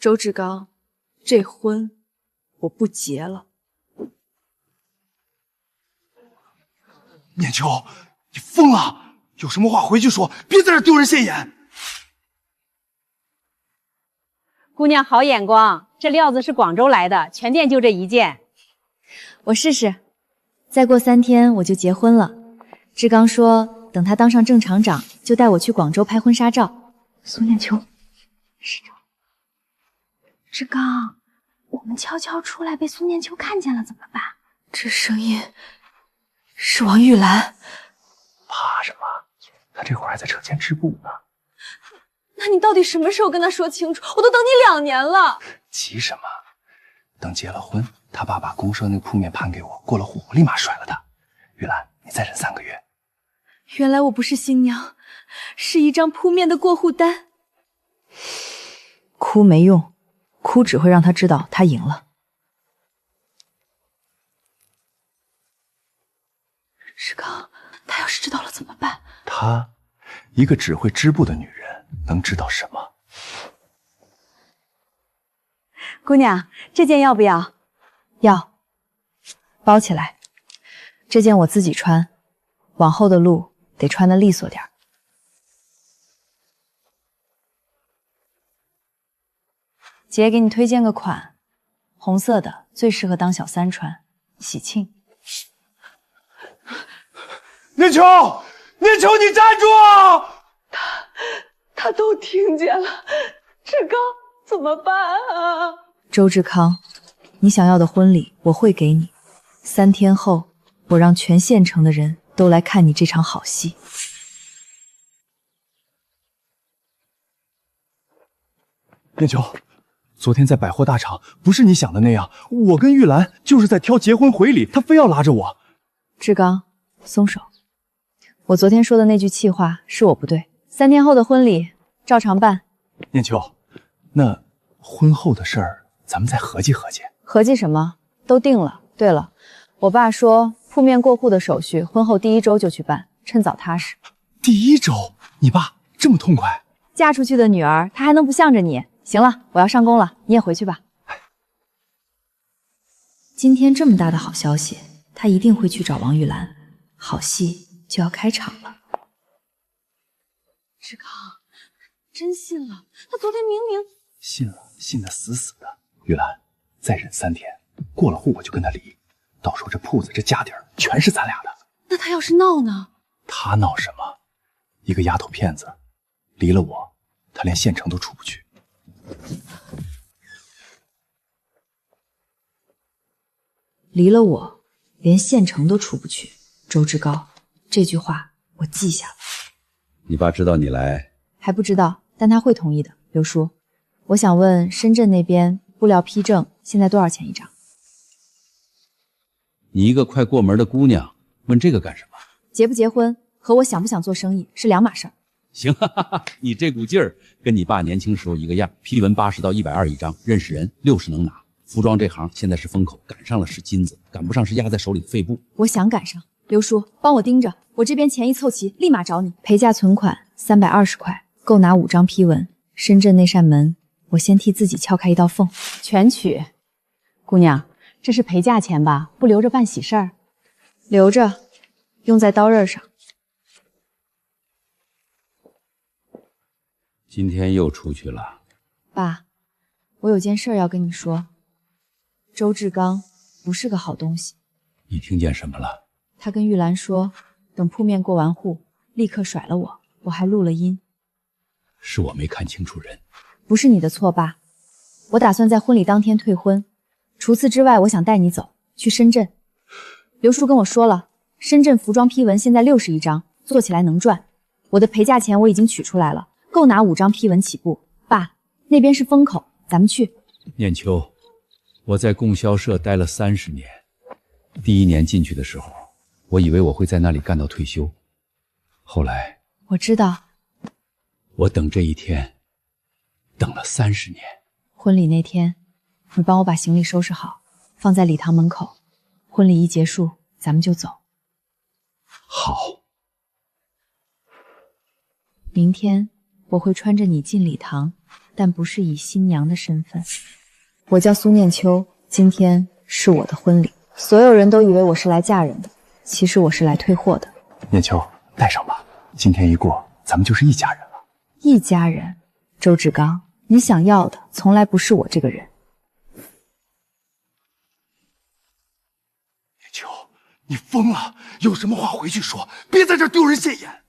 周志刚，这婚我不结了。念秋，你疯了！有什么话回去说，别在这丢人现眼。姑娘好眼光，这料子是广州来的，全店就这一件。我试试，再过3天我就结婚了。志刚说，等他当上正厂长，就带我去广州拍婚纱照。苏念秋，市长，志刚，我们悄悄出来被苏念秋看见了怎么办？这声音是王玉兰。怕什么？他这会儿还在车间织布呢。那你到底什么时候跟他说清楚？我都等你2年了。急什么？等结了婚，他爸把公社那个铺面盘给我，过了户，我立马甩了他。玉兰，你再忍3个月。原来我不是新娘，是一张铺面的过户单。哭没用，哭只会让他知道他赢了。志刚，他要是知道了怎么办？她，一个只会织布的女人，能知道什么？姑娘，这件要不要？要，包起来。这件我自己穿，往后的路得穿得利索点。姐给你推荐个款，红色的最适合当小三穿，喜庆。念秋，念秋，你站住！他都听见了，志刚怎么办啊？周志康，你想要的婚礼我会给你。3天后，我让全县城的人都来看你这场好戏。念秋，昨天在百货大厂，不是你想的那样。我跟玉兰就是在挑结婚回礼，她非要拉着我。志刚，松手。我昨天说的那句气话是我不对。3天后的婚礼照常办。念秋，那婚后的事儿咱们再合计合计。合计什么？都定了。对了，我爸说铺面过户的手续，婚后第1周就去办，趁早踏实。第1周？你爸这么痛快？嫁出去的女儿，她还能不向着你？行了，我要上工了，你也回去吧。今天这么大的好消息，他一定会去找王玉兰，好戏就要开场了。志刚，真信了？他昨天明明信了，信得死死的。玉兰，再忍3天，过了户我就跟他离，到时候这铺子这家底儿全是咱俩的。那他要是闹呢？他闹什么？一个丫头片子，离了我，他连县城都出不去。离了我，连县城都出不去。周志高，这句话我记下了。你爸知道你来？还不知道，但他会同意的。刘叔，我想问深圳那边布料批证现在多少钱一张？你一个快过门的姑娘，问这个干什么？结不结婚和我想不想做生意是2码事儿。行，哈哈哈，你这股劲儿跟你爸年轻时候一个样。批文80到120一张，认识人60能拿。服装这行现在是风口，赶上了是金子，赶不上是压在手里的废布。我想赶上，刘叔帮我盯着，我这边钱一凑齐，立马找你。陪嫁存款320块，够拿5张批文。深圳那扇门，我先替自己撬开一道缝，全取。姑娘，这是陪嫁钱吧？不留着办喜事儿？留着，用在刀刃上。今天又出去了。爸，我有件事要跟你说。周志刚不是个好东西。你听见什么了？他跟玉兰说，等铺面过完户，立刻甩了我。我还录了音。是我没看清楚人。不是你的错，爸。我打算在婚礼当天退婚。除此之外，我想带你走，去深圳。刘叔跟我说了，深圳服装批文现在60一张，做起来能赚。我的陪嫁钱我已经取出来了，够拿5张批文起步。爸，那边是风口，咱们去。念秋，我在供销社待了30年，第1年进去的时候，我以为我会在那里干到退休。后来我知道，我等这一天，等了30年。婚礼那天，你帮我把行李收拾好，放在礼堂门口。婚礼一结束，咱们就走。好。明天我会穿着你进礼堂，但不是以新娘的身份。我叫苏念秋，今天是我的婚礼，所有人都以为我是来嫁人的，其实我是来退货的。念秋，带上吧，今天一过，咱们就是一家人了。一家人，周志刚，你想要的从来不是我这个人。念秋，你疯了！有什么话回去说，别在这丢人现眼。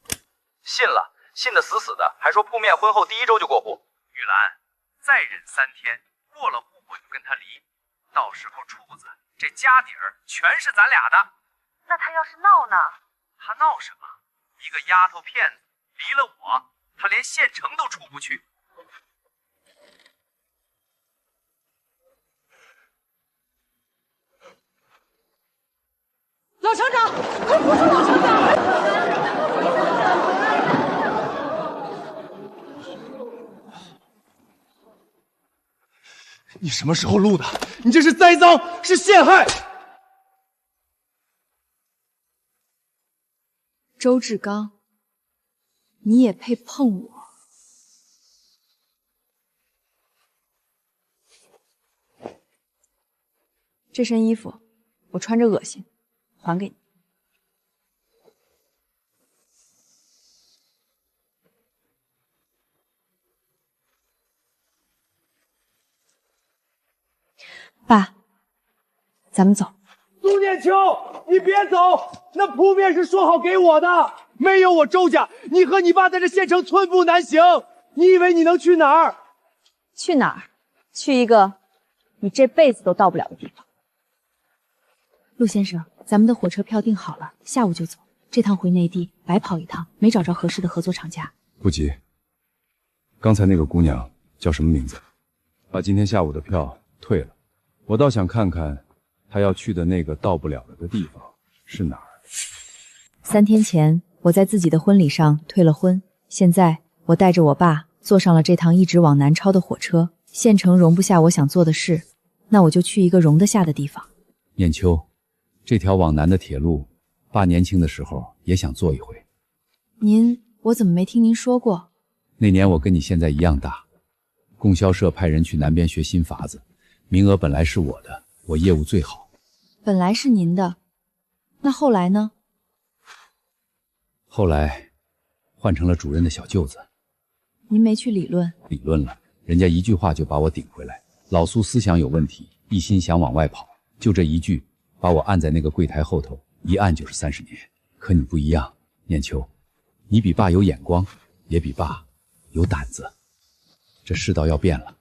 信了，信得死死的，还说铺面婚后第1周就过户。雨兰，再忍3天，过了户我就跟他离，到时候处子这家底儿全是咱俩的。那他要是闹呢？他闹什么？一个丫头片子，离了我，他连县城都出不去。老厂长，快扶住老厂长！你什么时候录的？你这是栽赃，是陷害！周志刚，你也配碰我？这身衣服我穿着恶心，还给你。爸，咱们走。苏念秋，你别走，那铺面是说好给我的，没有我周家，你和你爸在这县城寸步难行。你以为你能去哪儿？去哪儿？去一个你这辈子都到不了的地方。陆先生，咱们的火车票订好了，下午就走。这趟回内地白跑一趟，没找着合适的合作厂家。不急，刚才那个姑娘叫什么名字？把今天下午的票退了。我倒想看看她要去的那个到不了了的地方是哪儿。3天前，我在自己的婚礼上退了婚，现在我带着我爸坐上了这趟一直往南超的火车。县城容不下我想做的事，那我就去一个容得下的地方。念秋，这条往南的铁路，爸年轻的时候也想坐一回。我怎么没听您说过？那年我跟你现在一样大，供销社派人去南边学新法子，名额本来是我的，我业务最好。本来是您的，那后来呢？后来换成了主任的小舅子。您没去理论？理论了，人家一句话就把我顶回来。老苏思想有问题，一心想往外跑，就这一句把我按在那个柜台后头，一按就是30年。可你不一样，念秋，你比爸有眼光，也比爸有胆子。这世道要变了，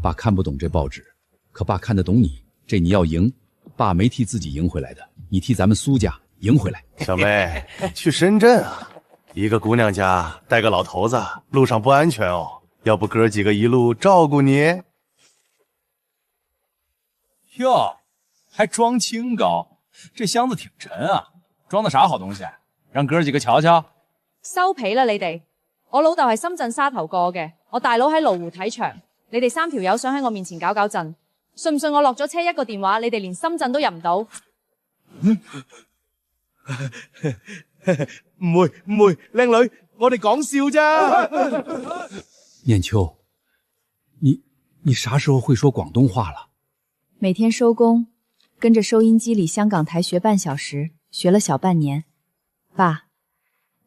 爸看不懂这报纸，可爸看得懂你。这你要赢，爸没替自己赢回来的，你替咱们苏家赢回来。小妹，去深圳啊？一个姑娘家带个老头子，路上不安全哦。要不哥几个一路照顾你？哟，还装清高，这箱子挺沉啊，装的啥好东西？让哥几个瞧瞧。收皮啦你哋！我老豆係深圳沙頭過嘅，我大佬喺羅湖睇場，你哋3條友想喺我面前搞搞震，信唔信我落咗車一個電話，你哋連深圳都入唔到？唔會，靚女，我哋講笑啫。念秋，你啥時候會說廣東話了？每天收工，跟着收音机里香港台学半小时，学了小半年。爸，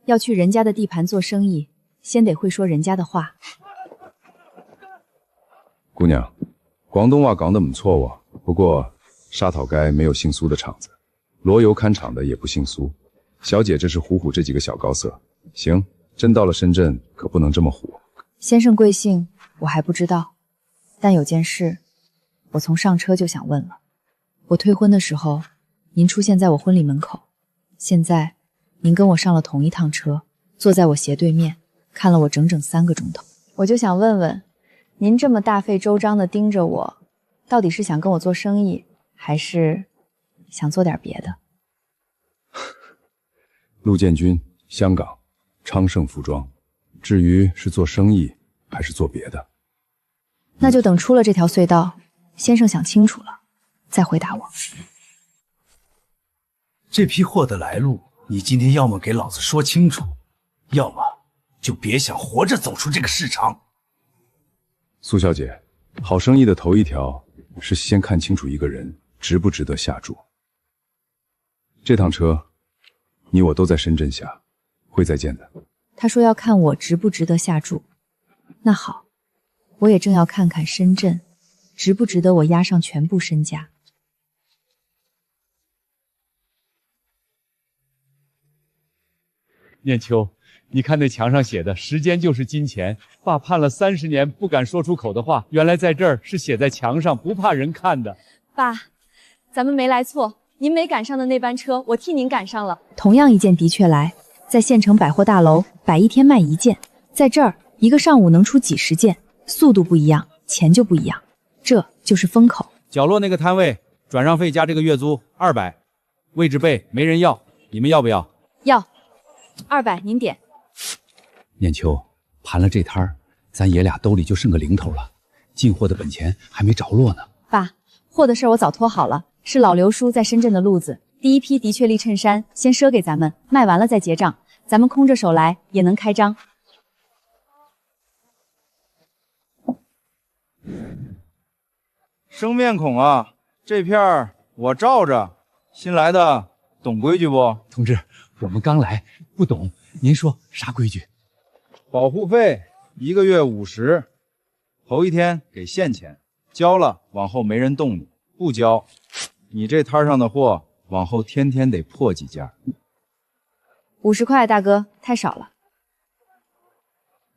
要去人家的地盘做生意，先得会说人家的话。姑娘，廣東話講得唔錯喎，不過沙頭街沒有姓蘇的廠子，羅油看廠的也不姓蘇。小姐這是唬唬這幾個小高色。行，真到了深圳可不能這麼唬。先生貴姓我還不知道，但有件事我從上車就想問了。我退婚的時候，您出現在我婚禮門口，現在您跟我上了同一趟車，坐在我斜對面，看了我整整3個鐘頭。我就想問問，您這麼大費周章的盯着我，到底是想跟我做生意，還是想做點別的？陸建軍，香港，昌盛服裝。至於是做生意還是做別的，那就等出了這條隧道，先生想清楚了，再回答我。這批貨的來路，你今天要麼給老子說清楚，要麼就別想活着走出這個市場。苏小姐，好生意的头一条是先看清楚一个人值不值得下注。这趟车，你我都在深圳下，会再见的。他说要看我值不值得下注，那好，我也正要看看深圳值不值得我押上全部身家。念秋，你看那墙上写的"时间就是金钱"，爸盼了30年不敢说出口的话，原来在这儿是写在墙上，不怕人看的。爸，咱们没来错，您没赶上的那班车，我替您赶上了。同样一件的确来，在县城百货大楼摆一天卖1件，在这儿一个上午能出几10件，速度不一样，钱就不一样，这就是风口。角落那个摊位，转让费加这个月租200，位置背没人要，你们要不要？要，200您点。念秋，盘了这摊儿，咱爷俩兜里就剩个零头了，进货的本钱还没着落呢。爸，货的事我早托好了，是老刘叔在深圳的路子。第一批的确利衬衫先赊给咱们，卖完了再结账，咱们空着手来也能开张。生面孔啊，这片儿我罩着，新来的懂规矩不？同志，我们刚来，不懂，您说啥规矩？保护费1个月50，头一天给现钱，交了往后没人动你，不交，你这摊上的货往后天天得破几件。50块，大哥，太少了。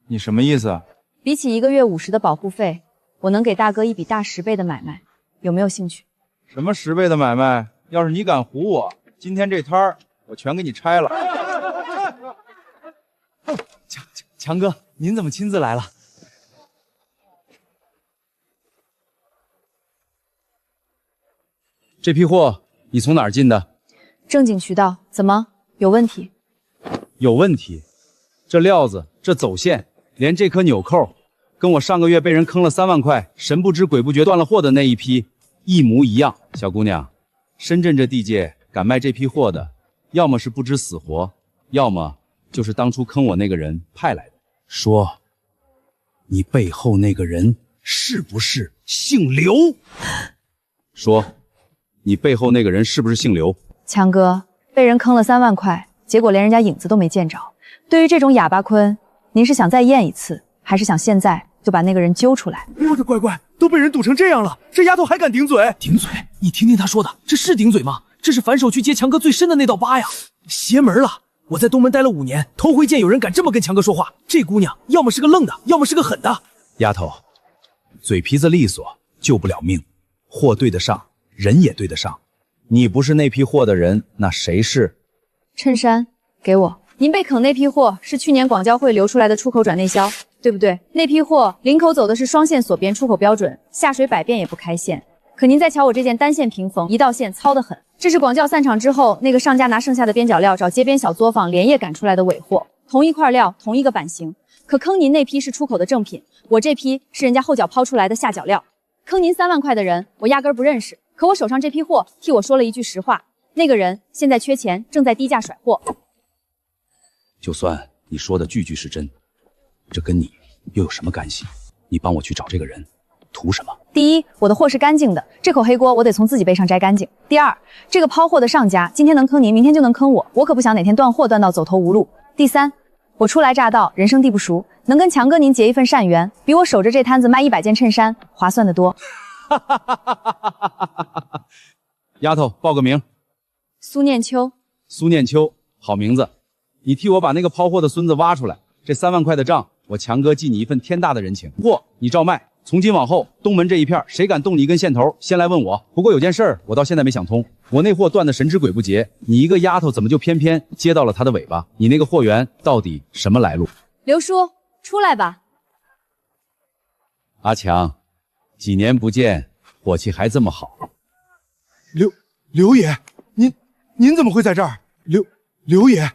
你什么意思？比起1个月50的保护费，我能给大哥一笔大10倍的买卖，有没有兴趣？什么10倍的买卖？要是你敢唬我，今天这摊儿我全给你拆了。强哥，您怎么亲自来了？这批货你从哪儿进的？正经渠道，怎么有问题？有问题？这料子，这走线，连这颗纽扣，跟我上个月被人坑了3万块，神不知鬼不觉断了货的那一批一模一样。小姑娘，深圳这地界敢卖这批货的，要么是不知死活，要么就是当初坑我那个人派来的。说，你背后那个人是不是姓刘？说，你背后那个人是不是姓刘？强哥，被人坑了3万块，结果连人家影子都没见着。对于这种哑巴坤，您是想再验一次，还是想现在就把那个人揪出来？我的乖乖，都被人堵成这样了，这丫头还敢顶嘴？顶嘴？你听听她说的，这是顶嘴吗？这是反手去揭强哥最深的那道疤呀！邪门了！我在东门待了5年，头回见有人敢这么跟强哥说话。这姑娘要么是个愣的，要么是个狠的。丫头，嘴皮子利索救不了命，货对得上，人也对得上。你不是那批货的人，那谁是？衬衫给我。您被坑那批货是去年广交会流出来的出口转内销，对不对？那批货领口走的是双线锁边出口标准，下水百遍也不开线。可您再瞧我这件单线平缝，一道线糙得很。这是广教散场之后，那个上家拿剩下的边角料找街边小作坊连夜赶出来的尾货，同一块料，同一个版型。可坑您那批是出口的正品，我这批是人家后脚抛出来的下脚料。坑您3万块的人，我压根儿不认识。可我手上这批货替我说了一句实话，那个人现在缺钱，正在低价甩货。就算你说的句句是真，这跟你又有什么干系？你帮我去找这个人，图什么？第一，我的货是干净的，这口黑锅我得从自己背上摘干净。第二，这个抛货的上家今天能坑您，明天就能坑我，我可不想哪天断货断到走投无路。第三，我初来乍到，人生地不熟，能跟强哥您结一份善缘，比我守着这摊子卖100件衬衫划算得多。丫头，报个名。苏念秋。苏念秋，好名字。你替我把那个抛货的孙子挖出来，这3万块的账，我强哥记你一份天大的人情。货你照卖，从今往后东门这一片谁敢动你一根线头，先来问我。不过有件事我到现在没想通，我那货断的神之鬼不洁，你一个丫头怎么就偏偏接到了他的尾巴？你那个货源到底什么来路？刘叔，出来吧。阿强，几年不见，火气还这么好。刘爷，您怎么会在这儿？刘爷，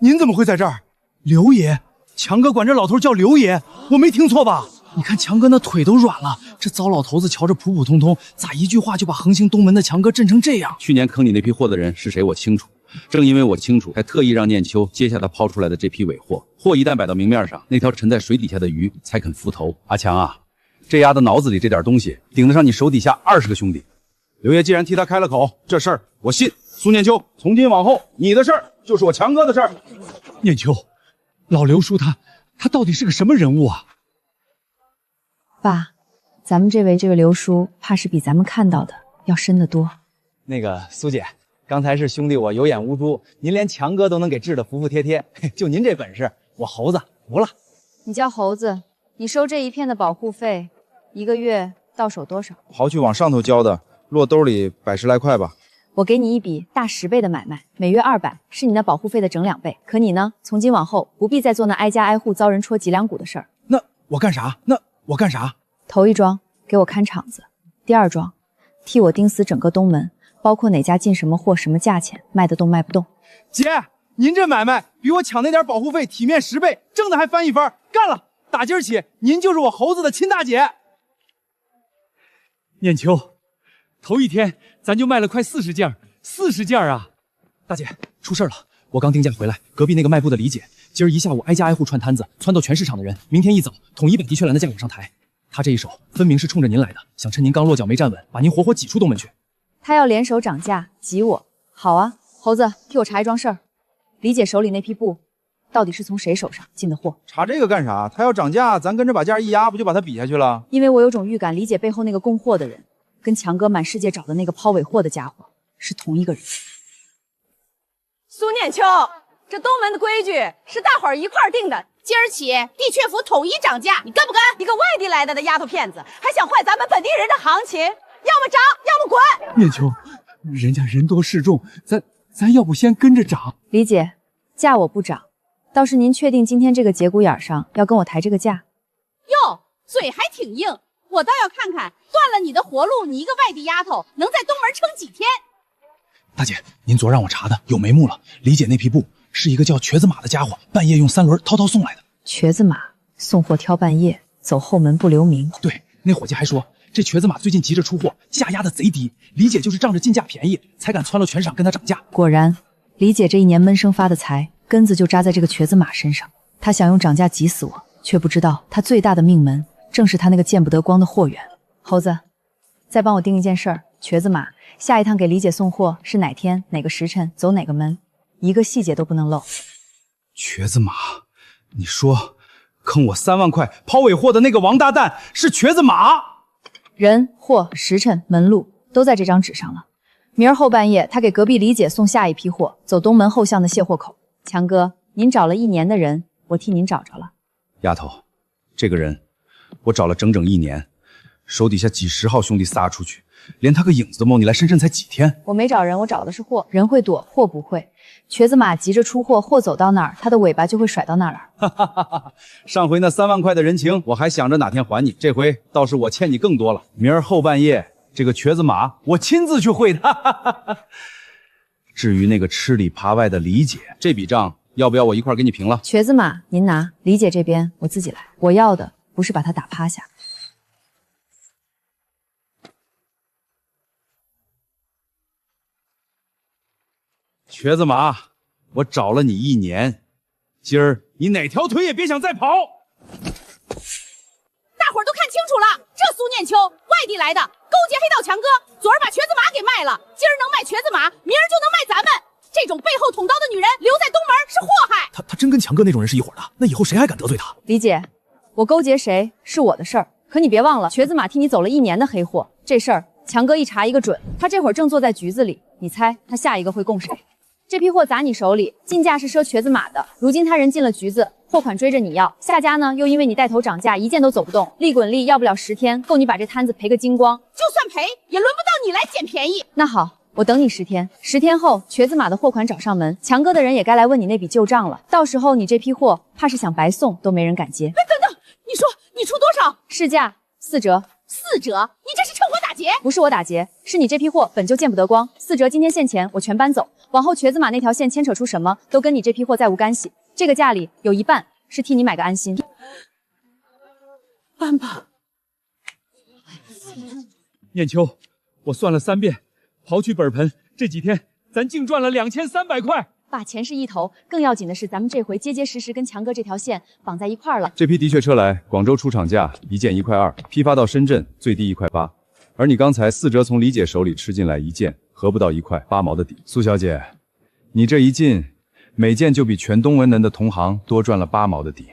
您怎么会在这儿？刘爷，强哥管这老头叫刘爷，我没听错吧？你看强哥那腿都软了，这糟老头子瞧着普普通通，咋一句话就把横行东门的强哥震成这样？去年坑你那批货的人是谁我清楚，正因为我清楚，才特意让念秋接下他抛出来的这批尾货。货一旦摆到明面上，那条沉在水底下的鱼才肯浮头。阿强啊，这丫的脑子里这点东西，顶得上你手底下20个兄弟。刘爷既然替他开了口，这事儿我信。苏念秋，从今往后，你的事儿就是我强哥的事儿。念秋，老刘叔他到底是个什么人物啊？爸，咱们这位刘叔，怕是比咱们看到的要深得多。那个苏姐，刚才是兄弟我有眼无珠，您连强哥都能给治得服服帖帖，就您这本事，我猴子服了。你叫猴子，你收这一片的保护费，1个月到手多少？刨去往上头交的，落兜里100-10来块吧。我给你一笔大10倍的买卖，每月200，是你那保护费的整2倍。可你呢，从今往后不必再做那挨家挨户遭人戳脊梁骨的事儿。那我干啥？头一桩给我看场子，第2桩替我盯死整个东门，包括哪家进什么货、什么价钱，卖得动卖不动。姐，您这买卖比我抢那点保护费体面10倍，挣的还翻一番，干了！打今儿起，您就是我猴子的亲大姐。念秋，头一天咱就卖了快40件啊！大姐，出事了！我刚定价回来，隔壁那个卖布的李姐，今儿一下午挨家挨户串摊子，撺掇全市场的人，明天一早统一把的确兰的价往上抬。他这一手分明是冲着您来的，想趁您刚落脚没站稳，把您活活挤出东门去。他要联手涨价挤我，好啊，猴子，替我查一桩事儿。李姐手里那批布，到底是从谁手上进的货？查这个干啥？他要涨价，咱跟着把价一压，不就把他比下去了？因为我有种预感，李姐背后那个供货的人，跟强哥满世界找的那个抛尾货的家伙是同一个人。苏念秋，这东门的规矩是大伙儿一块儿定的，今儿起地确府统一涨价，你跟不跟？你个外地来的丫头片子，还想坏咱们本地人的行情？要么涨，要么滚！念秋，人家人多势众，咱要不先跟着涨？李姐，价我不涨，倒是您确定今天这个节骨眼上要跟我抬这个价？哟，嘴还挺硬，我倒要看看断了你的活路，你一个外地丫头能在东门撑几天？大姐，您昨让我查的有眉目了，李姐那批布是一个叫瘸子马的家伙半夜用3轮滔滔送来的。瘸子马送货挑半夜，走后门不留名。对，那伙计还说这瘸子马最近急着出货，价压得贼低，李姐就是仗着进价便宜才敢撺掇全场跟他涨价。果然，李姐这1年闷声发的财根子就扎在这个瘸子马身上。她想用涨价挤死我，却不知道她最大的命门正是她那个见不得光的货源。猴子，再帮我盯一件事儿，瘸子马下一趟给李姐送货是哪天哪个时辰走哪个门，一个细节都不能漏。瘸子马，你说坑我3万块抛尾货的那个王八蛋是瘸子马？人、货、时辰、门路都在这张纸上了。明儿后半夜，他给隔壁李姐送下一批货，走东门后巷的卸货口。强哥，您找了1年的人，我替您找着了。丫头，这个人我找了整整1年，手底下几10号兄弟撒出去，连他个影子都没。你来深圳才几天？我没找人，我找的是货。人会躲，货不会。瘸子马急着出货，货走到哪儿，他的尾巴就会甩到哪儿。上回那3万块的人情，我还想着哪天还你，这回倒是我欠你更多了。明儿后半夜，这个瘸子马我亲自去会他。至于那个吃里扒外的李姐，这笔账要不要我一块给你平了？瘸子马您拿，李姐这边我自己来。我要的不是把他打趴下。瘸子马，我找了你1年，今儿你哪条腿也别想再跑！大伙儿都看清楚了，这苏念秋外地来的，勾结黑道强哥，昨儿把瘸子马给卖了，今儿能卖瘸子马，明儿就能卖咱们。这种背后捅刀的女人留在东门是祸害。他真跟强哥那种人是一伙的，那以后谁还敢得罪他？李姐，我勾结谁是我的事儿，可你别忘了，瘸子马替你走了1年的黑货，这事儿强哥一查一个准。他这会儿正坐在局子里，你猜他下一个会供谁？这批货砸你手里，进价是赊瘸子马的，如今他人进了局子，货款追着你要，下家呢又因为你带头涨价，一件都走不动，利滚利要不了10天，够你把这摊子赔个精光。就算赔，也轮不到你来捡便宜。那好，我等你10天，10天后瘸子马的货款找上门，强哥的人也该来问你那笔旧账了。到时候你这批货怕是想白送都没人敢接。哎，等等，你说你出多少？市价4折。4折？你这是趁火打劫？不是我打劫，是你这批货本就见不得光，4折今天现钱我全搬走，往后瘸子马那条线牵扯出什么，都跟你这批货再无干系。这个价里有1半是替你买个安心。搬吧。念秋，我算了3遍，刨去本盆，这几天咱净赚了2300块。爸，钱是一头，更要紧的是咱们这回结结实实跟强哥这条线绑在一块儿了。这批的确车来，广州出厂价一件1块2，批发到深圳最低1块8，而你刚才4折从李姐手里吃进来一件，合不到1块8毛的底。苏小姐，你这一进，每件就比全东文能的同行多赚了8毛的底。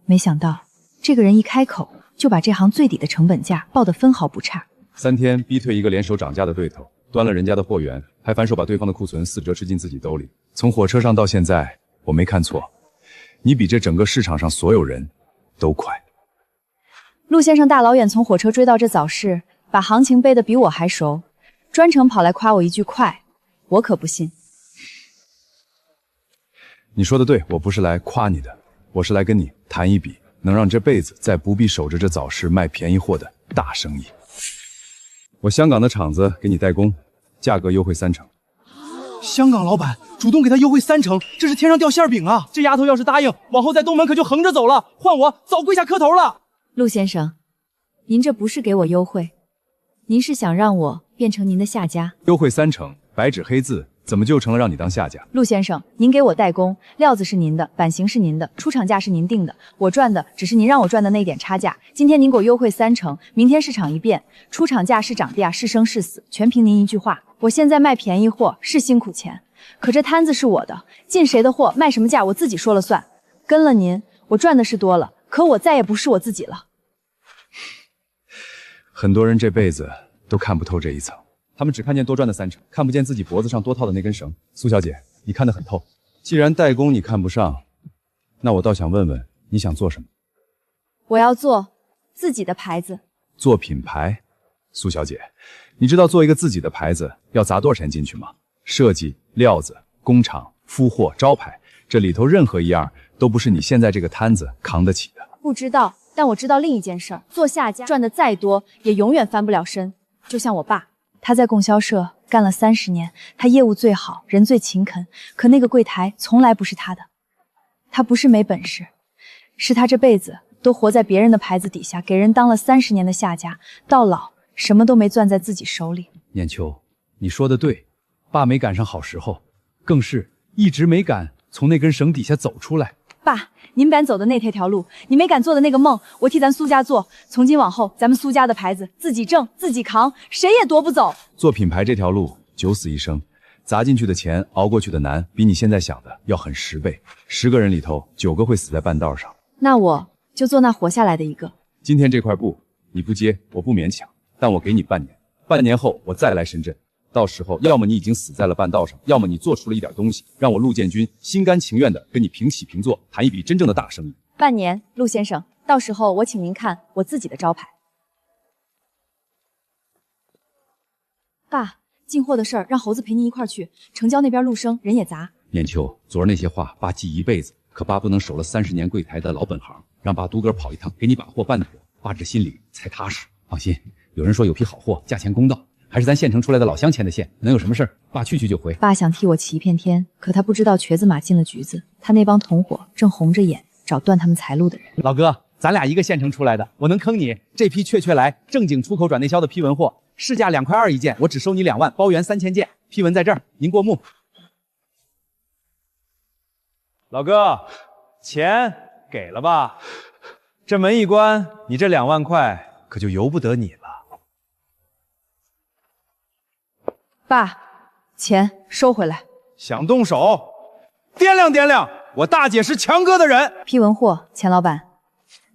没想到这个人一开口就把这行最底的成本价报得分毫不差。3天逼退一个联手涨价的对头，端了人家的货源，还反手把对方的库存4折吃进自己兜里。从火车上到现在，我没看错，你比这整个市场上所有人都快。陆先生大老远从火车追到这早市，把行情背得比我还熟，专程跑来夸我一句快，我可不信。你说的对，我不是来夸你的，我是来跟你谈一笔能让这辈子再不必守着这早市卖便宜货的大生意。我香港的厂子给你代工，价格优惠30%。香港老板主动给他优惠30%，这是天上掉馅饼啊！这丫头要是答应，往后在东门可就横着走了，换我早跪下磕头了。陆先生，您这不是给我优惠，您是想让我变成您的下家？优惠30%，白纸黑字，怎么就成了让你当下家？陆先生，您给我代工，料子是您的，版型是您的，出厂价是您定的，我赚的只是您让我赚的那点差价。今天您给我优惠30%，明天市场一变，出厂价是涨价是生是死，全凭您一句话。我现在卖便宜货是辛苦钱，可这摊子是我的，进谁的货卖什么价我自己说了算。跟了您，我赚的是多了，可我再也不是我自己了。很多人这辈子都看不透这一层，他们只看见多赚的30%，看不见自己脖子上多套的那根绳。苏小姐，你看得很透。既然代工你看不上，那我倒想问问你想做什么？我要做自己的牌子，做品牌。苏小姐，你知道做一个自己的牌子要砸多少钱进去吗？设计、料子、工厂、铺货、招牌，这里头任何一样都不是你现在这个摊子扛得起的。不知道，但我知道另一件事儿，做下家赚的再多也永远翻不了身。就像我爸，他在供销社干了30年，他业务最好，人最勤恳，可那个柜台从来不是他的。他不是没本事，是他这辈子都活在别人的牌子底下，给人当了30年的下家，到老什么都没攥在自己手里。念秋，你说的对，爸没赶上好时候，更是一直没敢从那根绳底下走出来。爸，您敢走的那条路，你没敢做的那个梦，我替咱苏家做。从今往后，咱们苏家的牌子自己挣自己扛，谁也夺不走。做品牌这条路九死一生，砸进去的钱，熬过去的难，比你现在想的要狠10倍。10个人里头9个会死在半道上。那我就做那活下来的一个。今天这块布你不接，我不勉强，但我给你半年，半年后我再来深圳。到时候，要么你已经死在了半道上，要么你做出了一点东西，让我陆建军心甘情愿的跟你平起平坐，谈一笔真正的大生意。半年，陆先生，到时候我请您看我自己的招牌。爸，进货的事儿让猴子陪您一块儿去，成交那边陆生人也杂。念秋，昨儿那些话爸记一辈子，可爸不能守了30年柜台的老本行，让爸独个跑一趟，给你把货办妥，爸这心里才踏实。放心，有人说有批好货，价钱公道。还是咱县城出来的老乡牵的线，能有什么事儿？爸去就回。爸想替我骑一片天，可他不知道瘸子马进了局子，他那帮同伙正红着眼找断他们财路的人。老哥，咱俩一个县城出来的，我能坑你。这批雀来正经出口转内销的批文货，市价2块2一件，我只收你2万，包圆3000件。批文在这儿，您过目。老哥，钱给了吧？这门一关，你这2万块可就由不得你了。爸，钱收回来。想动手，掂量掂量，我大姐是强哥的人。批文货，钱老板，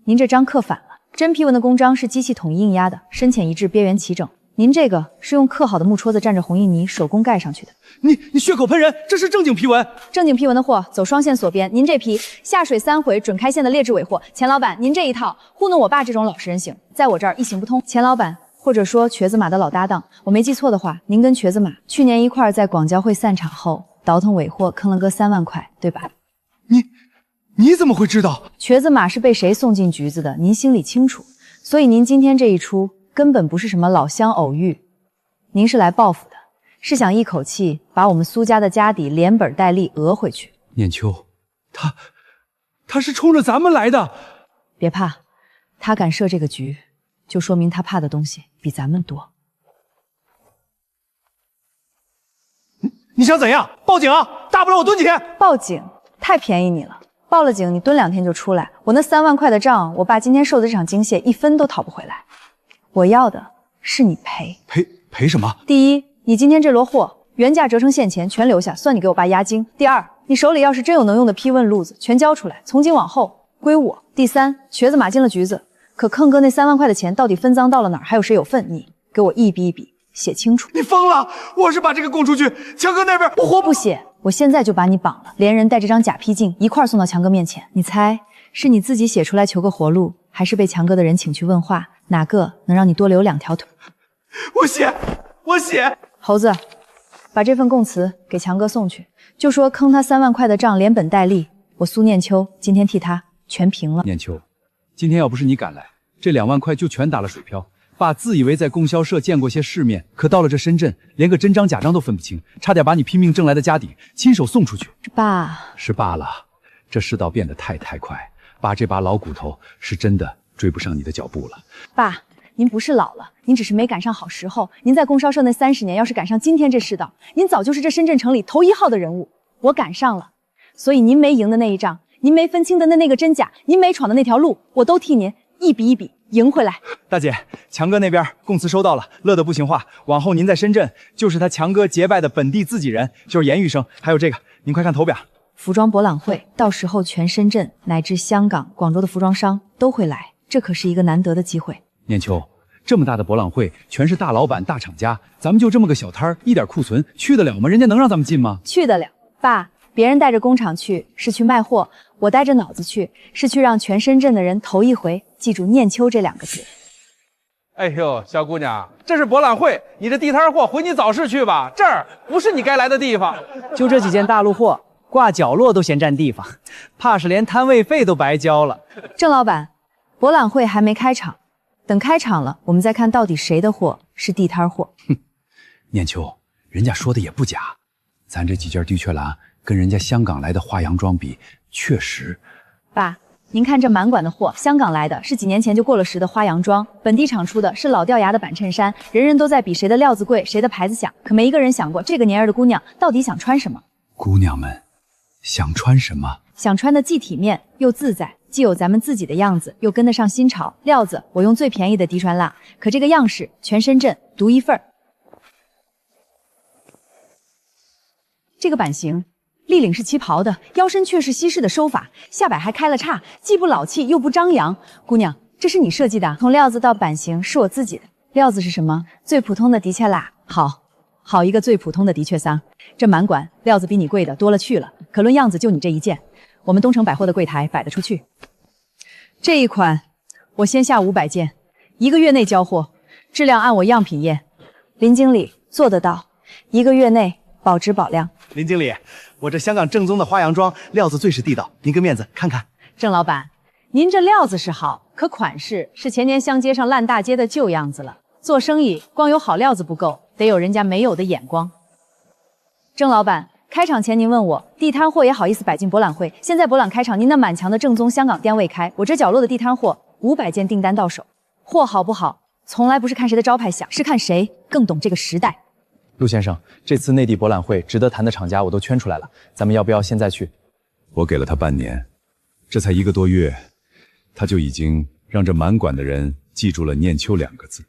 您这章刻反了。真批文的公章是机器统一印压的，深浅一致，边缘齐整。您这个是用刻好的木戳子蘸着红印泥手工盖上去的。你血口喷人，这是正经批文。正经批文的货走双线锁边，您这批下水3回准开线的劣质尾货。钱老板，您这一套糊弄我爸这种老实人行，在我这儿一行不通。钱老板。或者说瘸子马的老搭档，我没记错的话，您跟瘸子马去年一块儿在广交会散场后倒腾尾货坑了个3万块，对吧？你怎么会知道？瘸子马是被谁送进局子的，您心里清楚。所以您今天这一出根本不是什么老乡偶遇，您是来报复的，是想一口气把我们苏家的家底连本带利讹回去。念秋，他是冲着咱们来的。别怕，他敢设这个局，就说明他怕的东西比咱们多。你想怎样？报警啊！大不了我蹲几天。报警太便宜你了，报了警你蹲2天就出来。我那3万块的账，我爸今天受的这场惊险1分都讨不回来。我要的是你赔。赔什么？第一，你今天这摞货原价折成现钱全留下，算你给我爸押金。第二，你手里要是真有能用的批问路子，全交出来，从今往后归我。第三，瘸子马进了局子，可坑哥那3万块的钱到底分赃到了哪儿，还有谁有份？你给我一笔一笔写清楚。你疯了！我是把这个供出去，强哥那边不活不写，我现在就把你绑了，连人带这张假批镜一块送到强哥面前。你猜是你自己写出来求个活路，还是被强哥的人请去问话？哪个能让你多留2条腿？我写。猴子，把这份供词给强哥送去，就说坑他3万块的账连本带利，我苏念秋今天替他全平了。念秋，今天要不是你赶来，这2万块就全打了水漂。爸自以为在供销社见过些世面，可到了这深圳，连个真章假章都分不清，差点把你拼命挣来的家底亲手送出去。爸，是爸了，这世道变得太快，爸这把老骨头是真的追不上你的脚步了。爸，您不是老了，您只是没赶上好时候。您在供销社那30年，要是赶上今天这世道，您早就是这深圳城里头1号的人物。我赶上了，所以您没赢的那一仗，您没分清的那个真假，您没闯的那条路，我都替您一笔一笔赢回来。大姐，强哥那边供词收到了，乐得不行话。往后您在深圳就是他强哥结拜的本地自己人，就是严玉生。还有这个，您快看头表。服装博览会，到时候全深圳乃至香港、广州的服装商都会来，这可是一个难得的机会。念秋，这么大的博览会，全是大老板、大厂家，咱们就这么个小摊儿，一点库存去得了吗？人家能让咱们进吗？去得了，爸。别人带着工厂去是去卖货，我带着脑子去是去让全深圳的人头一回记住念秋这2个字。哎呦，小姑娘，这是博览会，你这地摊货回你早市去吧，这儿不是你该来的地方。就这几件大陆货，挂角落都嫌占地方，怕是连摊位费都白交了。郑老板，博览会还没开场，等开场了，我们再看到底谁的货是地摊货。哼，念秋，人家说的也不假，咱这几件的确蓝跟人家香港来的花洋装比，确实。爸，您看这满馆的货，香港来的是几年前就过了时的花洋装，本地厂出的是老掉牙的板衬衫，人人都在比谁的料子贵，谁的牌子响，可没一个人想过这个年儿的姑娘到底想穿什么。姑娘们想穿什么？想穿的既体面又自在，既有咱们自己的样子，又跟得上新潮。料子我用最便宜的嫡传蜡，可这个样式全深圳独一份儿。这个版型。立领是旗袍的，腰身却是西式的收法，下摆还开了叉，既不老气又不张扬。姑娘，这是你设计的？从料子到版型是我自己的。料子是什么？最普通的的确蜡。好一个最普通的的确桑。这满馆料子比你贵的多了去了，可论样子就你这一件，我们东城百货的柜台摆得出去。这一款我先下500件，1个月内交货，质量按我样品验。林经理做得到，1个月内保质保量。林经理，我这香港正宗的花洋装料子最是地道，您个面子看看。郑老板，您这料子是好，可款式是前年香街上烂大街的旧样子了。做生意光有好料子不够，得有人家没有的眼光。郑老板，开场前您问我地摊货也好意思摆进博览会，现在博览开场，您那满墙的正宗香港店未开，我这角落的地摊货500件订单到手，货好不好，从来不是看谁的招牌响，是看谁更懂这个时代。陆先生，这次内地博览会值得谈的厂家我都圈出来了，咱们要不要现在去？我给了他半年，这才1个多月，他就已经让这满馆的人记住了念秋2个字。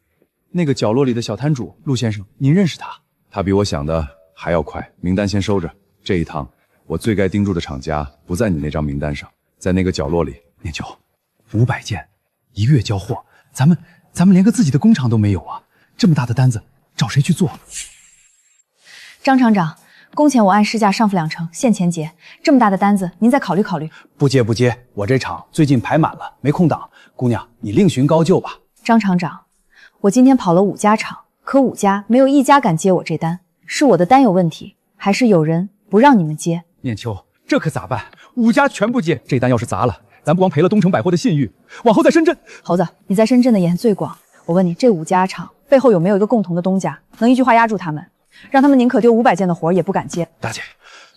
那个角落里的小摊主，陆先生，您认识他？他比我想的还要快，名单先收着。这一趟我最该盯住的厂家不在你那张名单上，在那个角落里。念秋，500件，1个月交货，咱们连个自己的工厂都没有啊！这么大的单子，找谁去做？张厂长，工钱我按市价上付2成，现钱结。这么大的单子，您再考虑考虑。不接，我这厂最近排满了，没空档。姑娘，你另寻高就吧。张厂长，我今天跑了5家厂，可5家没有1家敢接我这单，是我的单有问题，还是有人不让你们接？念秋，这可咋办？5家全不接，这单要是砸了，咱不光赔了东城百货的信誉，往后在深圳……猴子，你在深圳的眼最广，我问你，这5家厂背后有没有一个共同的东家，能一句话压住他们？让他们宁可丢500件的活也不敢接。大姐，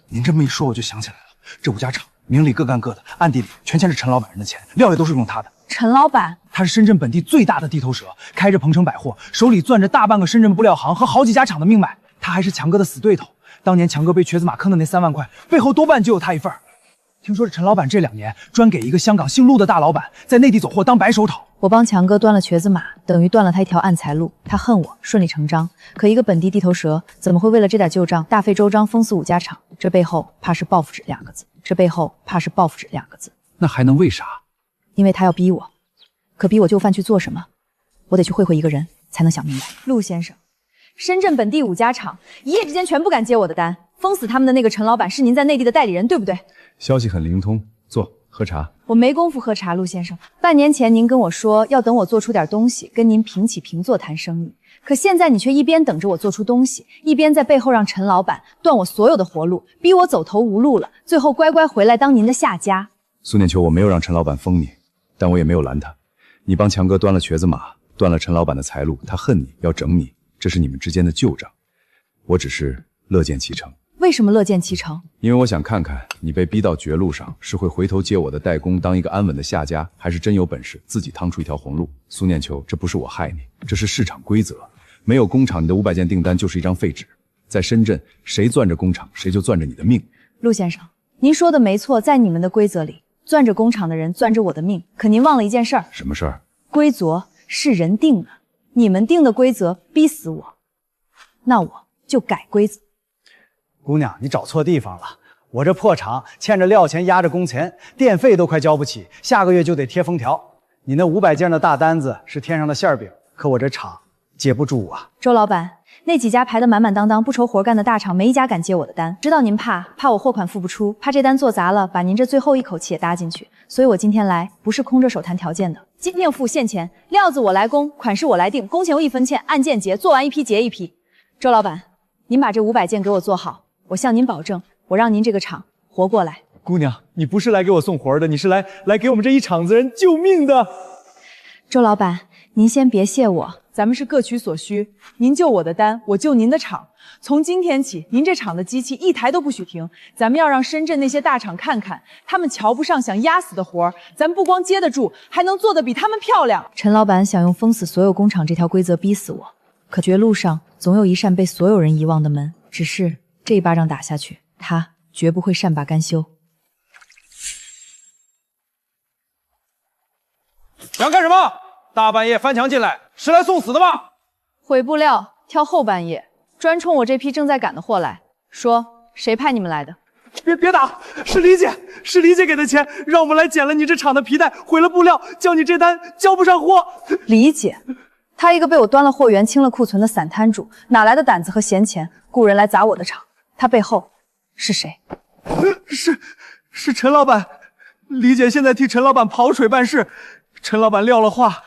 您这么一说，我就想起来了，这5家厂明里各干各的，暗地里全牵着陈老板人的钱，料也都是用他的。陈老板，他是深圳本地最大的地头蛇，开着鹏城百货，手里攥着大半个深圳布料行和好几家厂的命脉。他还是强哥的死对头，当年强哥被瘸子马坑的那3万块，背后多半就有他一份儿。听说这陈老板这2年专给一个香港姓陆的大老板在内地走货当白手套。我帮强哥端了瘸子马，等于断了他一条暗财路。他恨我，顺理成章。可一个本地地头蛇，怎么会为了这点旧账大费周章封死5家厂？这背后怕是报复纸2个字。这背后怕是报复纸2个字。那还能为啥？因为他要逼我。可逼我就范去做什么？我得去会会一个人，才能想明白。陆先生，深圳本地5家厂一夜之间全不敢接我的单，封死他们的那个陈老板是您在内地的代理人，对不对？消息很灵通，坐，喝茶。我没工夫喝茶，陆先生。半年前您跟我说要等我做出点东西，跟您平起平坐谈生意，可现在你却一边等着我做出东西，一边在背后让陈老板断我所有的活路，逼我走投无路了，最后乖乖回来当您的下家。苏念秋，我没有让陈老板封你，但我也没有拦他。你帮强哥端了瘸子马，断了陈老板的财路，他恨你，要整你，这是你们之间的旧账。我只是乐见其成。为什么乐见其成？因为我想看看你被逼到绝路上，是会回头接我的代工，当一个安稳的下家，还是真有本事自己趟出一条红路。苏念秋，这不是我害你，这是市场规则。没有工厂，你的500件订单就是一张废纸。在深圳，谁攥着工厂，谁就攥着你的命。陆先生，您说的没错，在你们的规则里，攥着工厂的人攥着我的命。可您忘了一件事儿。什么事儿？规则是人定的，你们定的规则逼死我，那我就改规则。姑娘，你找错地方了。我这破厂欠着料钱，压着工钱，电费都快交不起，下个月就得贴封条。你那500件的大单子是天上的馅饼，可我这厂接不住啊。周老板，那几家排得满满当当、不愁活干的大厂，没一家敢接我的单。知道您怕我货款付不出，怕这单做砸了，把您这最后一口气也搭进去。所以我今天来不是空着手谈条件的，今天付现钱，料子我来供，款式我来定，工钱我1分欠，按件结，做完一批结一批。周老板，您把这500件给我做好。我向您保证，我让您这个厂活过来。姑娘，你不是来给我送活的，你是来给我们这一厂子人救命的。周老板，您先别谢我，咱们是各取所需，您救我的单，我救您的厂。从今天起，您这厂的机器一台都不许停。咱们要让深圳那些大厂看看，他们瞧不上想压死的活，咱们不光接得住，还能做得比他们漂亮。陈老板想用封死所有工厂这条规则逼死我，可绝路上总有一扇被所有人遗忘的门，只是这一巴掌打下去，他绝不会善罢甘休。想干什么？大半夜翻墙进来，是来送死的吗？悔不料挑后半夜，专冲我这批正在赶的货来。说谁派你们来的？别打，是李姐给的钱，让我们来捡了你这厂的皮带，毁了布料，叫你这单交不上货。李姐，她一个被我端了货源、清了库存的散摊主，哪来的胆子和闲钱雇人来砸我的厂？她背后是谁？是陈老板。李姐现在替陈老板跑水办事，陈老板撂了话，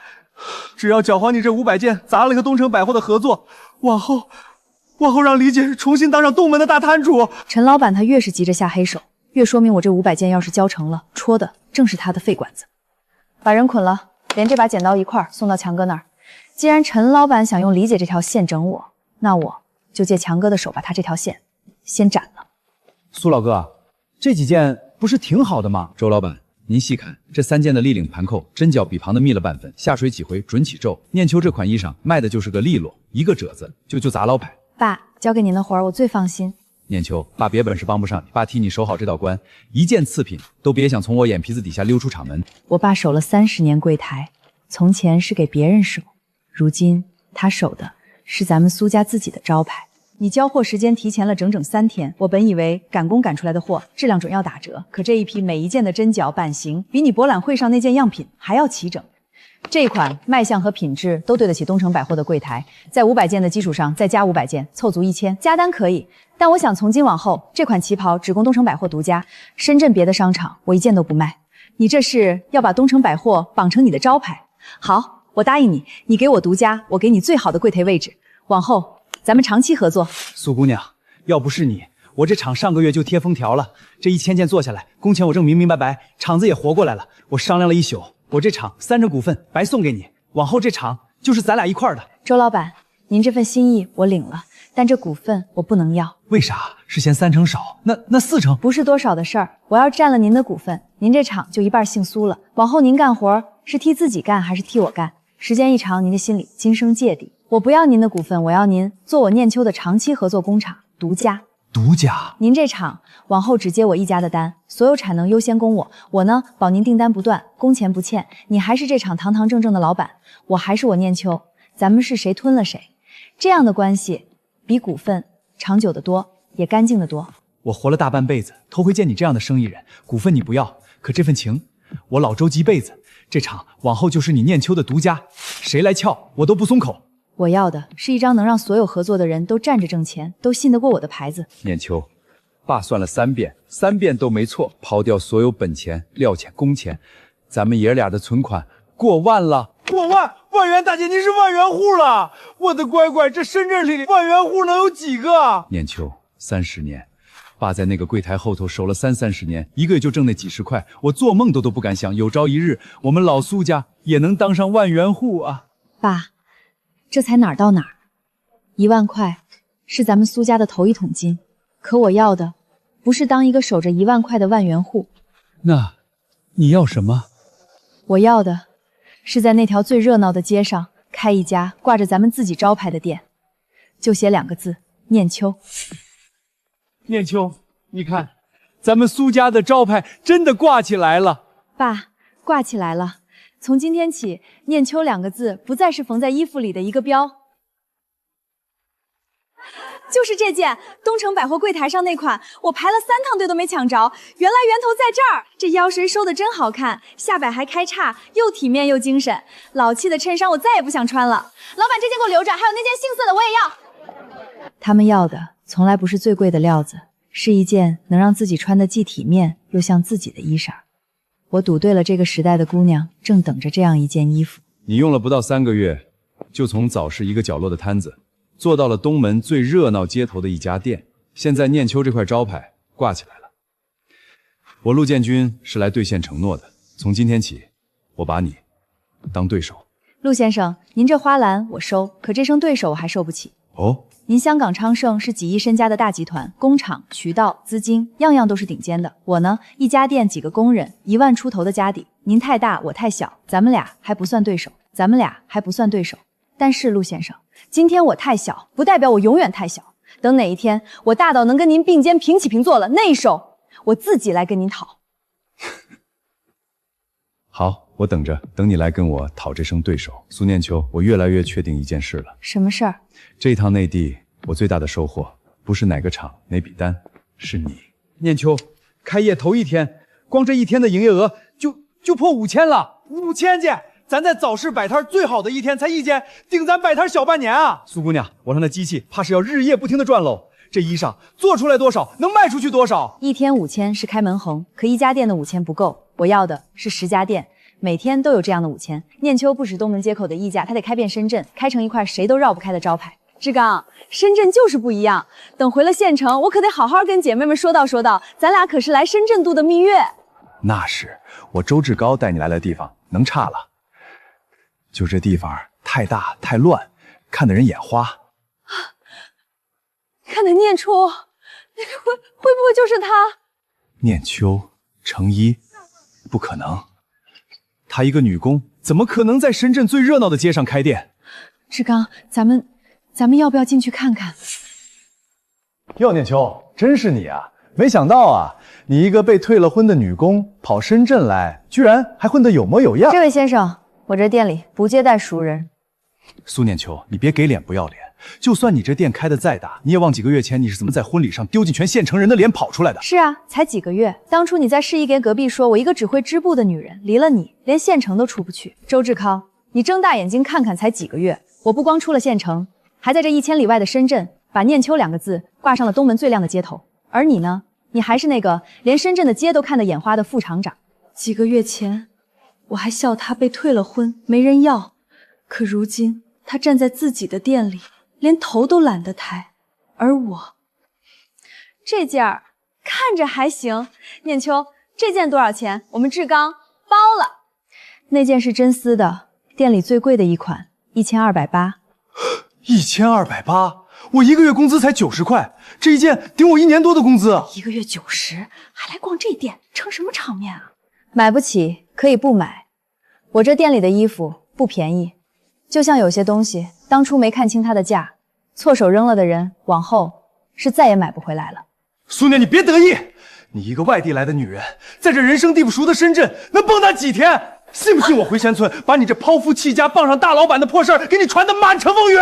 只要缴还你这500件，砸了个东城百货的合作，往后让李姐重新当上东门的大摊主。陈老板他越是急着下黑手，越说明我这500件要是交成了，戳的正是他的肺管子。把人捆了，连这把剪刀一块送到强哥那儿。既然陈老板想用李姐这条线整我，那我就借强哥的手把他这条线先斩了。苏老哥，这几件不是挺好的吗？周老板，您细看这3件的立领盘扣，针脚比旁的密了半分，下水几回准起皱。念秋这款衣裳卖的就是个利落，一个褶子就砸老百。爸，交给您的活儿我最放心。念秋，爸别本事帮不上你，爸替你守好这道关，一件次品都别想从我眼皮子底下溜出厂门。我爸守了30年柜台，从前是给别人守，如今他守的是咱们苏家自己的招牌。你交货时间提前了整整3天，我本以为赶工赶出来的货质量准要打折，可这一批每一件的针脚版型比你博览会上那件样品还要齐整。这一款卖相和品质都对得起东城百货的柜台，在500件的基础上再加500件，凑足1000，加单可以。但我想从今往后，这款旗袍只供东城百货独家，深圳别的商场我一件都不卖。你这是要把东城百货绑成你的招牌？好，我答应你，你给我独家，我给你最好的柜台位置，往后咱们长期合作。苏姑娘，要不是你，我这厂上个月就贴封条了。这1000件做下来，工钱我挣明明白白，厂子也活过来了。我商量了一宿，我这厂3成股份白送给你，往后这厂就是咱俩一块的。周老板，您这份心意我领了，但这股份我不能要。为啥？是嫌3成少？那4成？不是多少的事儿，我要占了您的股份，您这厂就一半姓苏了。往后您干活是替自己干还是替我干？时间一长，您的心里今生芥蒂。我不要您的股份，我要您做我念秋的长期合作工厂独家。独家？您这厂往后只接我一家的单，所有产能优先供我。我呢，保您订单不断，工钱不欠。你还是这厂堂堂正正的老板，我还是我念秋，咱们是谁吞了谁。这样的关系比股份长久的多，也干净的多。我活了大半辈子，头回见你这样的生意人。股份你不要，可这份情，我老周记辈子。这场往后就是你念秋的独家，谁来撬我都不松口。我要的是一张能让所有合作的人都站着挣钱，都信得过我的牌子。念秋，爸算了3遍，3遍都没错。抛掉所有本钱、料钱、工钱，咱们爷俩的存款过万了。过万！万元大姐，您是万元户了！我的乖乖，这深圳里万元户能有几个？念秋，30年。爸在那个柜台后头守了30年，一个月就挣那几十块，我做梦都不敢想，有朝一日我们老苏家也能当上万元户啊！爸，这才哪儿到哪儿，1万块是咱们苏家的头一桶金，可我要的不是当一个守着1万块的万元户。那你要什么？我要的是在那条最热闹的街上开一家挂着咱们自己招牌的店，就写2个字：念秋。念秋，你看，咱们苏家的招牌真的挂起来了。爸，挂起来了。从今天起，念秋2个字不再是缝在衣服里的一个标。就是这件，东城百货柜台上那款，我排了3趟队都没抢着。原来源头在这儿，这腰身收的真好看，下摆还开叉，又体面又精神。老气的衬衫我再也不想穿了。老板，这件给我留着，还有那件杏色的我也要。他们要的从来不是最贵的料子，是一件能让自己穿得既体面又像自己的衣裳。我赌对了，这个时代的姑娘正等着这样一件衣服。你用了不到3个月，就从早市一个角落的摊子，做到了东门最热闹街头的一家店。现在念秋这块招牌挂起来了。我陆建军是来兑现承诺的，从今天起，我把你当对手。陆先生，您这花篮我收，可这声对手我还受不起。哦，您香港昌盛是几亿身家的大集团，工厂、渠道、资金样样都是顶尖的。我呢，一家店几个工人，1万出头的家底。您太大，我太小，咱们俩还不算对手。但是陆先生，今天我太小，不代表我永远太小。等哪一天我大到能跟您并肩平起平坐了，那一手我自己来跟您讨。好，我等着，等你来跟我讨这声对手。苏念秋，我越来越确定一件事了。什么事儿？这一趟内地，我最大的收获不是哪个厂哪笔单，是你。念秋，开业头1天，光这1天的营业额就破5000了，5000件。咱在早市摆摊最好的1天才1间，顶咱摆摊小半年啊！苏姑娘，我让那机器怕是要日夜不停的转喽。这衣裳做出来多少，能卖出去多少？1天5000是开门红，可一家店的5000不够，我要的是10家店，每天都有这样的5000。念秋不止东门街口的溢价，他得开遍深圳，开成一块谁都绕不开的招牌。志刚，深圳就是不一样。等回了县城，我可得好好跟姐妹们说道说道，咱俩可是来深圳度的蜜月。那是，我周志高带你来的地方，能差了？就这地方太大太乱，看得人眼花。看得念出，那个会不会就是他？念秋成衣，不可能。她一个女工，怎么可能在深圳最热闹的街上开店？志刚，咱们要不要进去看看？哟，念秋，真是你啊！没想到啊，你一个被退了婚的女工，跑深圳来，居然还混得有模有样。这位先生，我这店里不接待熟人。苏念秋，你别给脸不要脸。就算你这店开得再大，你也忘几个月前你是怎么在婚礼上丢尽全县城人的脸跑出来的？是啊，才几个月。当初你在试衣间隔壁说我一个只会织布的女人，离了你连县城都出不去。周志康，你睁大眼睛看看，才几个月，我不光出了县城，还在这1000里外的深圳把念秋2个字挂上了东门最亮的街头。而你呢，你还是那个连深圳的街都看得眼花的副厂长。几个月前我还笑他被退了婚没人要，可如今他站在自己的店里连头都懒得抬，而我这件儿看着还行。念秋，这件多少钱？我们志刚包了。那件是真丝的，店里最贵的一款，1280。1280？我一个月工资才90块，这一件顶我1年多的工资。一个月90，还来逛这店，成什么场面啊？买不起可以不买，我这店里的衣服不便宜。就像有些东西当初没看清它的价，错手扔了的人，往后是再也买不回来了。苏念，你别得意，你一个外地来的女人，在这人生地不熟的深圳，能蹦跶几天？信不信我回山村，把你这抛夫弃家、傍上大老板的破事儿给你传得满城风雨？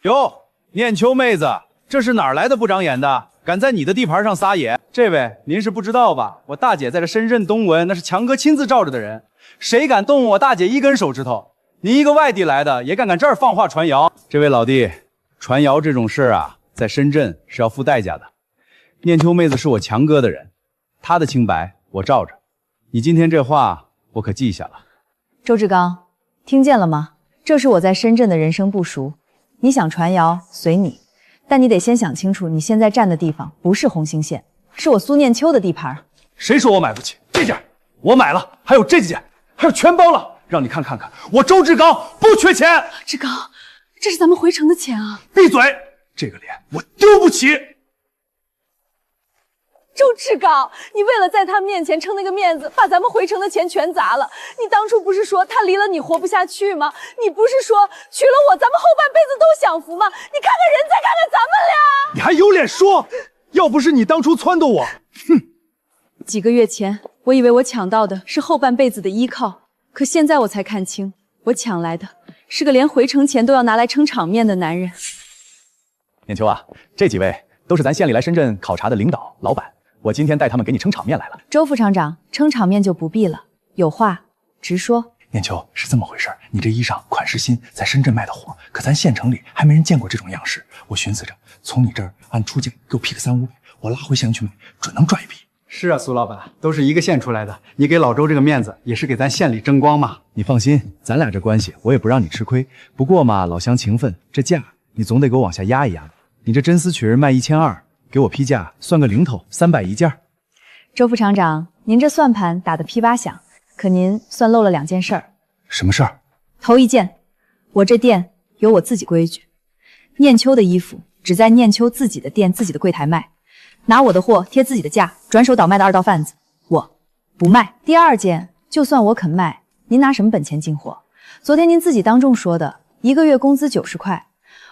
哟，念秋妹子，这是哪儿来的不长眼的，敢在你的地盘上撒野？这位您是不知道吧？我大姐在这深圳东文，那是强哥亲自罩着的人，谁敢动我大姐一根手指头？您一个外地来的，也敢这儿放话传谣？这位老弟，传谣这种事啊，在深圳是要付代价的。念秋妹子是我强哥的人，她的清白我罩着。你今天这话我可记下了。周志刚，听见了吗？这是我在深圳的人生不熟，你想传谣随你，但你得先想清楚，你现在站的地方不是红星县，是我苏念秋的地盘。谁说我买不起？这件我买了，还有这几件，还有全包了，让你看看，我周志刚不缺钱。志刚，这是咱们回城的钱啊！闭嘴！这个脸我丢不起。周志刚，你为了在他面前撑那个面子，把咱们回城的钱全砸了。你当初不是说他离了你活不下去吗？你不是说娶了我，咱们后半辈子都享福吗？你看看人，再看看咱们俩，你还有脸说？要不是你当初撺掇我，哼！几个月前，我以为我抢到的是后半辈子的依靠，可现在我才看清，我抢来的是个连回城钱都要拿来撑场面的男人。念秋啊，这几位都是咱县里来深圳考察的领导、老板。我今天带他们给你撑场面来了。周副厂长，撑场面就不必了，有话直说。念秋，是这么回事，你这衣裳款式新，在深圳卖的火，可咱县城里还没人见过这种样式。我寻思着从你这儿按出价给我批个3-500，我拉回县去卖，准能赚一笔。是啊，苏老板，都是一个县出来的，你给老周这个面子，也是给咱县里争光嘛。你放心，咱俩这关系，我也不让你吃亏。不过嘛，老乡情分，这价你总得给我往下压一压。你这真丝曲儿卖1200。给我批价，算个零头，300一件。周副厂长，您这算盘打得噼啪响，可您算漏了2件事儿。什么事儿？头一件，我这店有我自己规矩，念秋的衣服只在念秋自己的店、自己的柜台卖，拿我的货贴自己的价，转手倒卖的二道贩子，我不卖。第二件，就算我肯卖，您拿什么本钱进货？昨天您自己当众说的，1个月工资90块，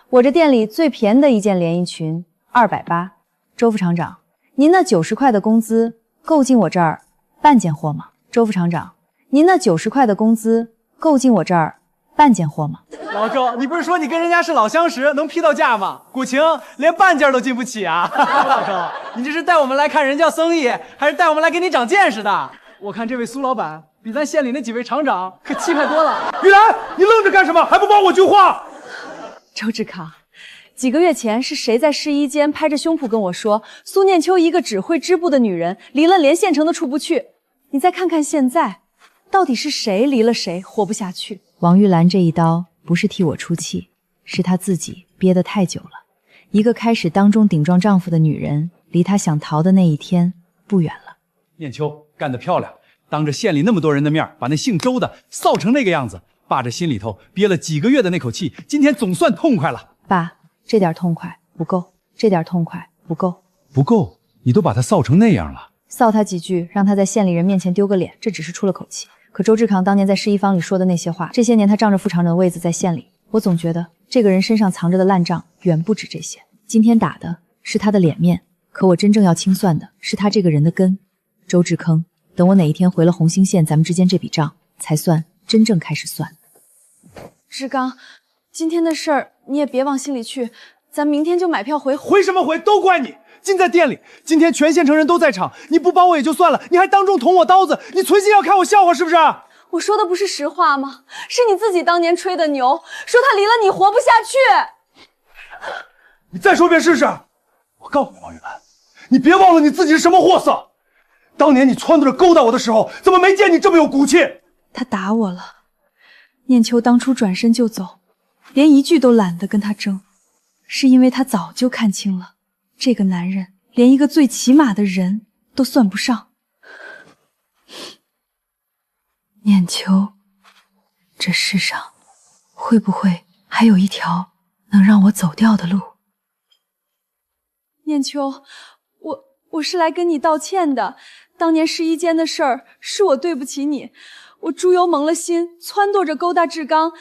我这店里最便宜的一件连衣裙280。周副厂长，您那90块的工资够进我这儿半件货吗？周副厂长，您那90块的工资够进我这儿半件货吗？老周，你不是说你跟人家是老相识，能批到价吗？古晴连半件都进不起啊！老周，你这是带我们来看人家生意，还是带我们来给你长见识的？我看这位苏老板比咱县里那几位厂长可气派多了。玉兰，你愣着干什么？还不帮我句话？周志康。几个月前是谁在试衣间拍着胸脯跟我说，苏念秋一个只会织布的女人，离了连县城都出不去。你再看看现在，到底是谁离了谁活不下去？王玉兰这一刀不是替我出气，是她自己憋得太久了。一个开始当众顶撞丈夫的女人，离她想逃的那一天不远了。念秋干得漂亮，当着县里那么多人的面，把那姓周的臊成那个样子，爸这心里头憋了几个月的那口气，今天总算痛快了。爸，这点痛快不够，这点痛快不够，不够？你都把他臊成那样了，臊他几句，让他在县里人面前丢个脸，这只是出了口气。可周志康当年在试衣坊里说的那些话，这些年他仗着副厂长的位子在县里，我总觉得这个人身上藏着的烂账远不止这些。今天打的是他的脸面，可我真正要清算的是他这个人的根。周志坑，等我哪一天回了红星县，咱们之间这笔账才算真正开始算。志刚，今天的事儿你也别往心里去，咱明天就买票回。回什么回？都怪你！尽在店里，今天全县城人都在场，你不帮我也就算了，你还当众捅我刀子，你存心要开我笑话是不是？我说的不是实话吗？是你自己当年吹的牛，说他离了你活不下去。你再说遍试试！我告诉你，王玉兰，你别忘了你自己是什么货色。当年你撺掇着勾搭我的时候，怎么没见你这么有骨气？他打我了，念秋当初转身就走，连一句都懒得跟他争，是因为他早就看清了，这个男人连一个最起码的人都算不上。念秋，这世上会不会还有一条能让我走掉的路？念秋，我是来跟你道歉的。当年试衣间的事儿是我对不起你，我猪油蒙了心，撺掇着勾搭志刚，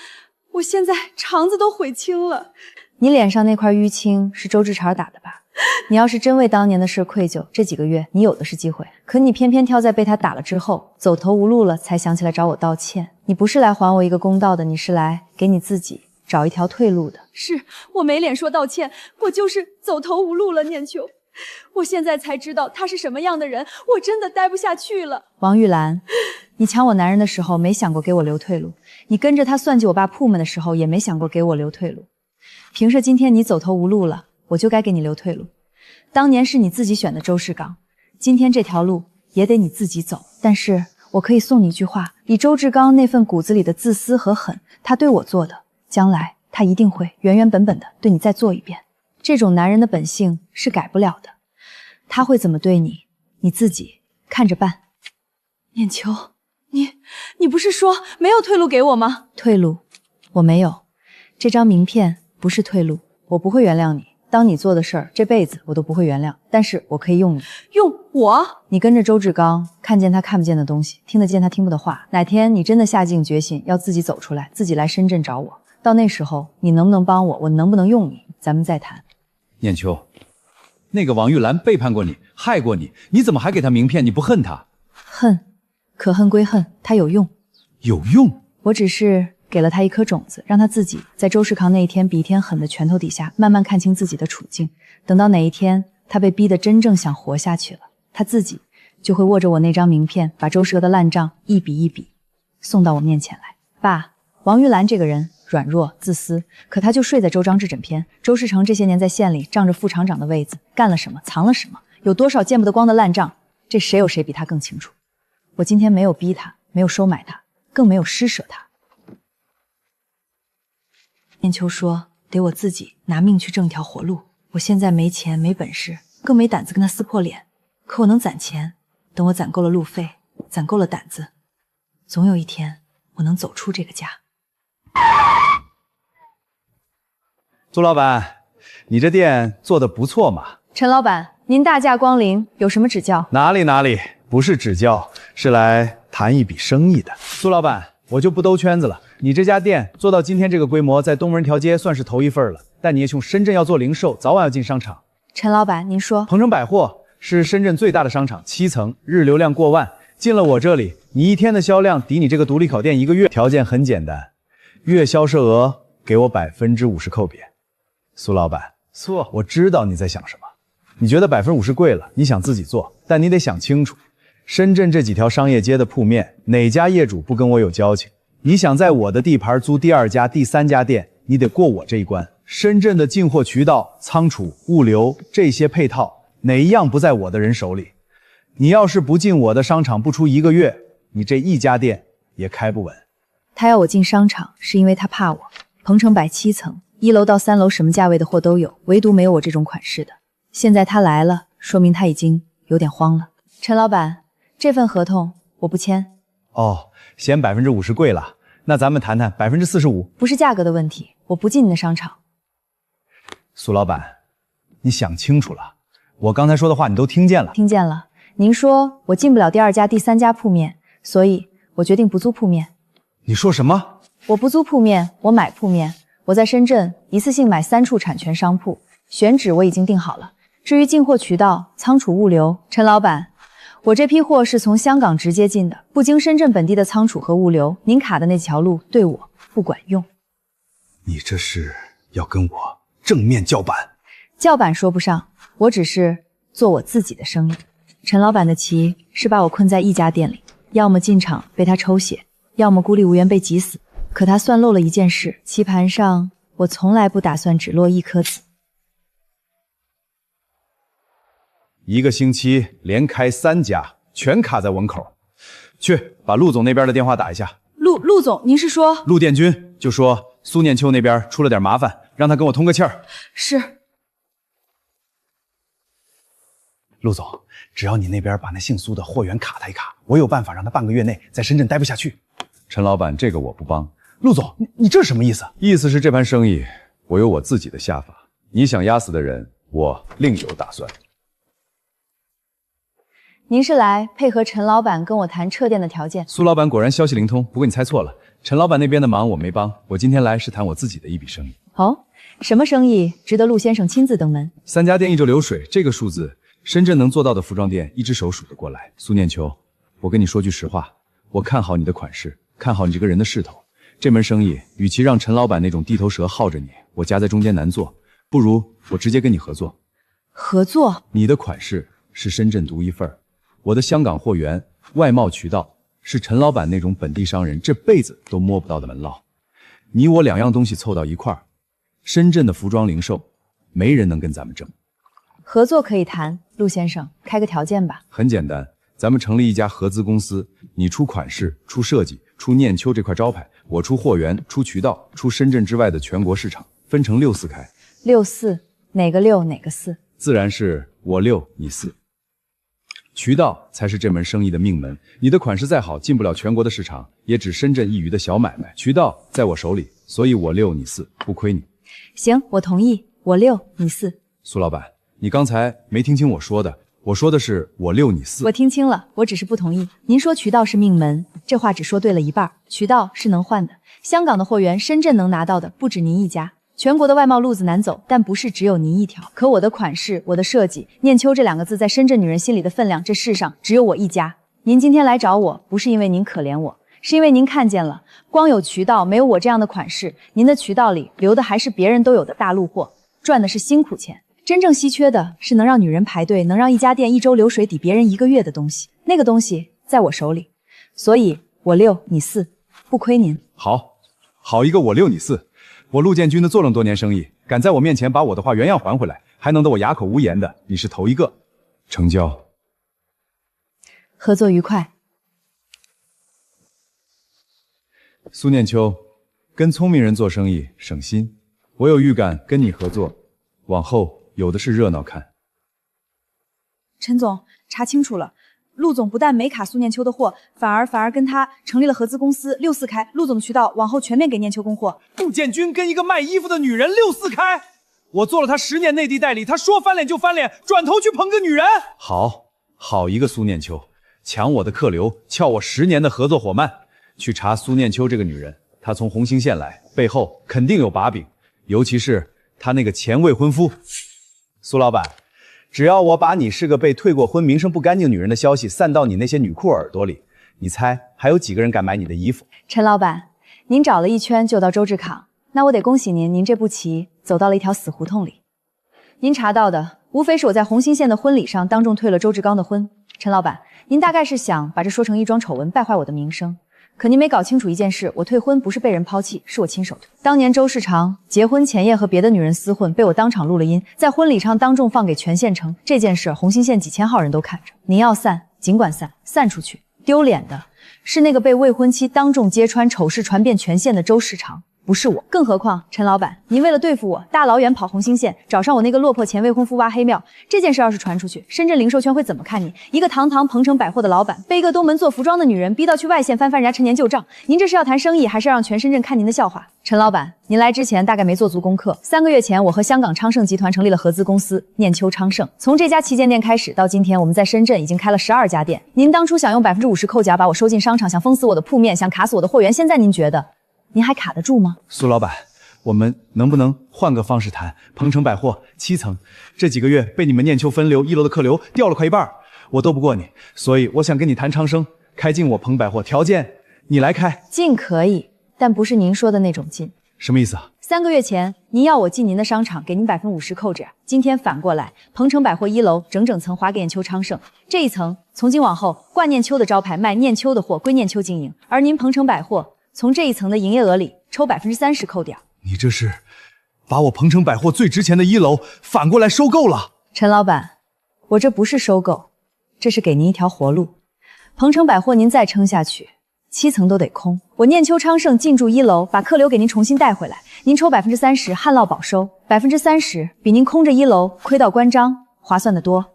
我现在肠子都悔青了。你脸上那块淤青是周志潮打的吧？你要是真为当年的事愧疚，这几个月你有的是机会。可你偏偏挑在被他打了之后，走投无路了，才想起来找我道歉。你不是来还我一个公道的，你是来给你自己找一条退路的。是我没脸说道歉，我就是走投无路了。念秋，我现在才知道他是什么样的人，我真的待不下去了。王玉兰，你抢我男人的时候没想过给我留退路，你跟着他算计我爸铺们的时候也没想过给我留退路。凭着今天你走投无路了，我就该给你留退路。当年是你自己选的周世刚，今天这条路也得你自己走。但是我可以送你一句话，以周志刚那份骨子里的自私和狠，他对我做的，将来他一定会原原本本的对你再做一遍。这种男人的本性是改不了的，他会怎么对你，你自己看着办。念秋，你不是说没有退路给我吗？退路我没有，这张名片不是退路，我不会原谅你。当你做的事儿，这辈子我都不会原谅，但是我可以用你。用我？你跟着周志刚，看见他看不见的东西，听得见他听不得话。哪天你真的下定决心要自己走出来，自己来深圳找我，到那时候你能不能帮我，我能不能用你，咱们再谈。念秋，那个王玉兰背叛过你，害过你，你怎么还给她名片？你不恨她？恨，可恨归恨，他有用。有用？我只是给了他一颗种子，让他自己在周世康那一天比一天狠的拳头底下，慢慢看清自己的处境。等到哪一天他被逼得真正想活下去了，他自己就会握着我那张名片，把周世娥的烂账一笔一笔送到我面前来。爸，王玉兰这个人软弱自私，可他就睡在周章志枕边。周世成这些年在县里仗着副厂长的位子，干了什么，藏了什么，有多少见不得光的烂账，这谁有谁比他更清楚。我今天没有逼他，没有收买他，更没有施舍他。念秋说得我自己拿命去挣条活路，我现在没钱没本事，更没胆子跟他撕破脸，可我能攒钱，等我攒够了路费，攒够了胆子，总有一天我能走出这个家。苏老板，你这店做得不错嘛。陈老板，您大驾光临，有什么指教？哪里，不是指教，是来谈一笔生意的。苏老板，我就不兜圈子了，你这家店做到今天这个规模，在东门条街算是头一份了。但你也从深圳要做零售，早晚要进商场。陈老板，您说，鹏城百货是深圳最大的商场，7层，日流量过万。进了我这里，你一天的销量抵你这个独立烤店1个月。条件很简单，月销售额给我50%扣别。苏老板，苏，我知道你在想什么。你觉得50%贵了，你想自己做，但你得想清楚，深圳这几条商业街的铺面，哪家业主不跟我有交情？你想在我的地盘租第2家、第3家店，你得过我这一关。深圳的进货渠道、仓储、物流这些配套，哪一样不在我的人手里？你要是不进我的商场，不出1个月，你这一家店也开不稳。他要我进商场，是因为他怕我。鹏城摆7层，1楼到3楼什么价位的货都有，唯独没有我这种款式的。现在他来了，说明他已经有点慌了。陈老板，这份合同我不签。哦，嫌50%贵了，那咱们谈谈45%。不是价格的问题，我不进你的商场。苏老板，你想清楚了，我刚才说的话你都听见了。听见了，您说我进不了第2家、第3家铺面，所以我决定不租铺面。你说什么？我不租铺面，我买铺面。我在深圳一次性买3处产权商铺，选址我已经定好了。至于进货渠道、仓储、物流，陈老板，我这批货是从香港直接进的，不经深圳本地的仓储和物流，您卡的那条路对我不管用。你这是要跟我正面叫板？叫板说不上，我只是做我自己的生意。陈老板的棋是把我困在一家店里，要么进场被他抽血，要么孤立无援被挤死。可他算漏了一件事，棋盘上我从来不打算只落1颗子。1个星期连开3家，全卡在文口。去把陆总那边的电话打一下。陆总，您是说？陆殿军就说苏念秋那边出了点麻烦，让他跟我通个气儿。是。陆总，只要你那边把那姓苏的货源卡他一卡，我有办法让他半个月内在深圳待不下去。陈老板，这个我不帮。陆总，你这什么意思？意思是这盘生意我有我自己的下法，你想压死的人，我另有打算。您是来配合陈老板跟我谈撤店的条件？苏老板果然消息灵通，不过你猜错了，陈老板那边的忙我没帮，我今天来是谈我自己的一笔生意。哦，什么生意值得陆先生亲自登门？3家店1周流水，这个数字，深圳能做到的服装店一只手数得过来。苏念秋，我跟你说句实话，我看好你的款式，看好你这个人的势头。这门生意，与其让陈老板那种地头蛇耗着你，我夹在中间难做，不如我直接跟你合作。合作？你的款式是深圳独一份，我的香港货源、外贸渠道是陈老板那种本地商人这辈子都摸不到的门道。你我2样东西凑到一块儿，深圳的服装零售没人能跟咱们争。合作可以谈，陆先生，开个条件吧。很简单，咱们成立一家合资公司，你出款式、出设计、出念秋这块招牌，我出货源、出渠道、出深圳之外的全国市场，分成6、4开。6、4，哪个6哪个4？自然是我6你4。渠道才是这门生意的命门，你的款式再好，进不了全国的市场，也只深圳一隅的小买卖。渠道在我手里，所以我6你4，不亏你。行，我同意，我6你4。苏老板，你刚才没听清我说的，我说的是我6你4。我听清了，我只是不同意。您说渠道是命门，这话只说对了一半。渠道是能换的，香港的货源，深圳能拿到的不止您一家。全国的外贸路子难走，但不是只有您一条。可我的款式，我的设计，念秋这2个字在深圳女人心里的分量，这世上只有我一家。您今天来找我，不是因为您可怜我，是因为您看见了，光有渠道，没有我这样的款式，您的渠道里留的还是别人都有的大陆货，赚的是辛苦钱。真正稀缺的是能让女人排队，能让一家店1周流水抵别人1个月的东西。那个东西在我手里，所以我6你4，不亏您。好一个我6你4。我陆建军的做了多年生意，敢在我面前把我的话原样还回来，还能得我哑口无言的，你是头一个。成交。合作愉快。苏念秋，跟聪明人做生意省心，我有预感跟你合作，往后有的是热闹看。陈总，查清楚了，陆总不但没卡苏念秋的货，反而跟他成立了合资公司，6、4开。陆总的渠道往后全面给念秋供货。陆建军跟一个卖衣服的女人6、4开，我做了他10年内地代理，他说翻脸就翻脸，转头去捧个女人。好一个苏念秋，抢我的客流，撬我10年的合作伙伴。去查苏念秋这个女人，她从红星县来，背后肯定有把柄，尤其是她那个前未婚夫。苏老板，只要我把你是个被退过婚、名声不干净女人的消息散到你那些女库耳朵里，你猜还有几个人敢买你的衣服？陈老板，您找了一圈就到周志康，那我得恭喜您，您这步棋走到了一条死胡同里。您查到的无非是我在红星县的婚礼上当众退了周志刚的婚。陈老板，您大概是想把这说成一桩丑闻，败坏我的名声。可您没搞清楚一件事，我退婚不是被人抛弃，是我亲手退。当年周世长结婚前夜和别的女人厮混，被我当场录了音，在婚礼上当众放给全县城。这件事红星县几千号人都看着。您要散，尽管散，散出去。丢脸的是那个被未婚妻当众揭穿丑事传遍全县的周世长，不是我。更何况陈老板，您为了对付我，大老远跑红星县，找上我那个落魄前未婚夫挖黑庙。这件事要是传出去，深圳零售圈会怎么看你？一个堂堂鹏城百货的老板，被一个东门做服装的女人逼到去外县翻人家陈年旧账。您这是要谈生意，还是要让全深圳看您的笑话？陈老板，您来之前大概没做足功课。3个月前，我和香港昌盛集团成立了合资公司念秋昌盛。从这家旗舰店开始，到今天，我们在深圳已经开了12家店。您当初想用50%扣缴把我收进商场，想封死我的铺面，想卡死我的货源，现在您觉得您还卡得住吗？苏老板，我们能不能换个方式谈？鹏城百货7层，这几个月被你们念秋分流1楼的客流掉了快一半，我斗不过你，所以我想跟你谈昌盛，开进我鹏百货，条件你来开。进可以，但不是您说的那种进。什么意思啊？3个月前您要我进您的商场，给您50%扣着，今天反过来，鹏城百货1楼整整层划给念秋昌盛，这一层从今往后挂念秋的招牌，卖念秋的货，归念秋经营，而您鹏城百货从这一层的营业额里抽30%扣掉。你这是把我鹏城百货最值钱的1楼反过来收购了。陈老板，我这不是收购，这是给您一条活路。鹏城百货您再撑下去，7层都得空。我念秋昌盛进驻1楼，把客流给您重新带回来，您抽30%，旱涝保收，30%比您空着1楼亏到关张划算得多。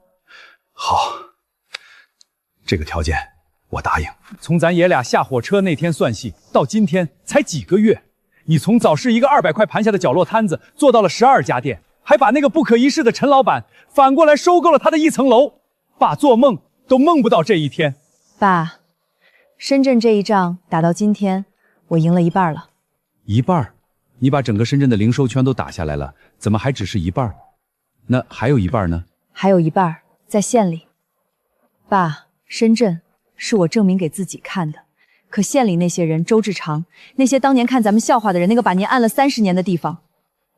好，这个条件我答应。从咱爷俩下火车那天算戏，到今天才几个月，你从早市一个200块盘下的角落摊子做到了12家店，还把那个不可一世的陈老板反过来收购了他的1层楼。爸做梦都梦不到这一天。爸，深圳这一仗打到今天，我赢了一半了。一半？你把整个深圳的零售圈都打下来了，怎么还只是一半？那还有一半呢？还有一半在县里。爸，深圳是我证明给自己看的，可县里那些人，周志长，那些当年看咱们笑话的人，那个把您按了30年的地方，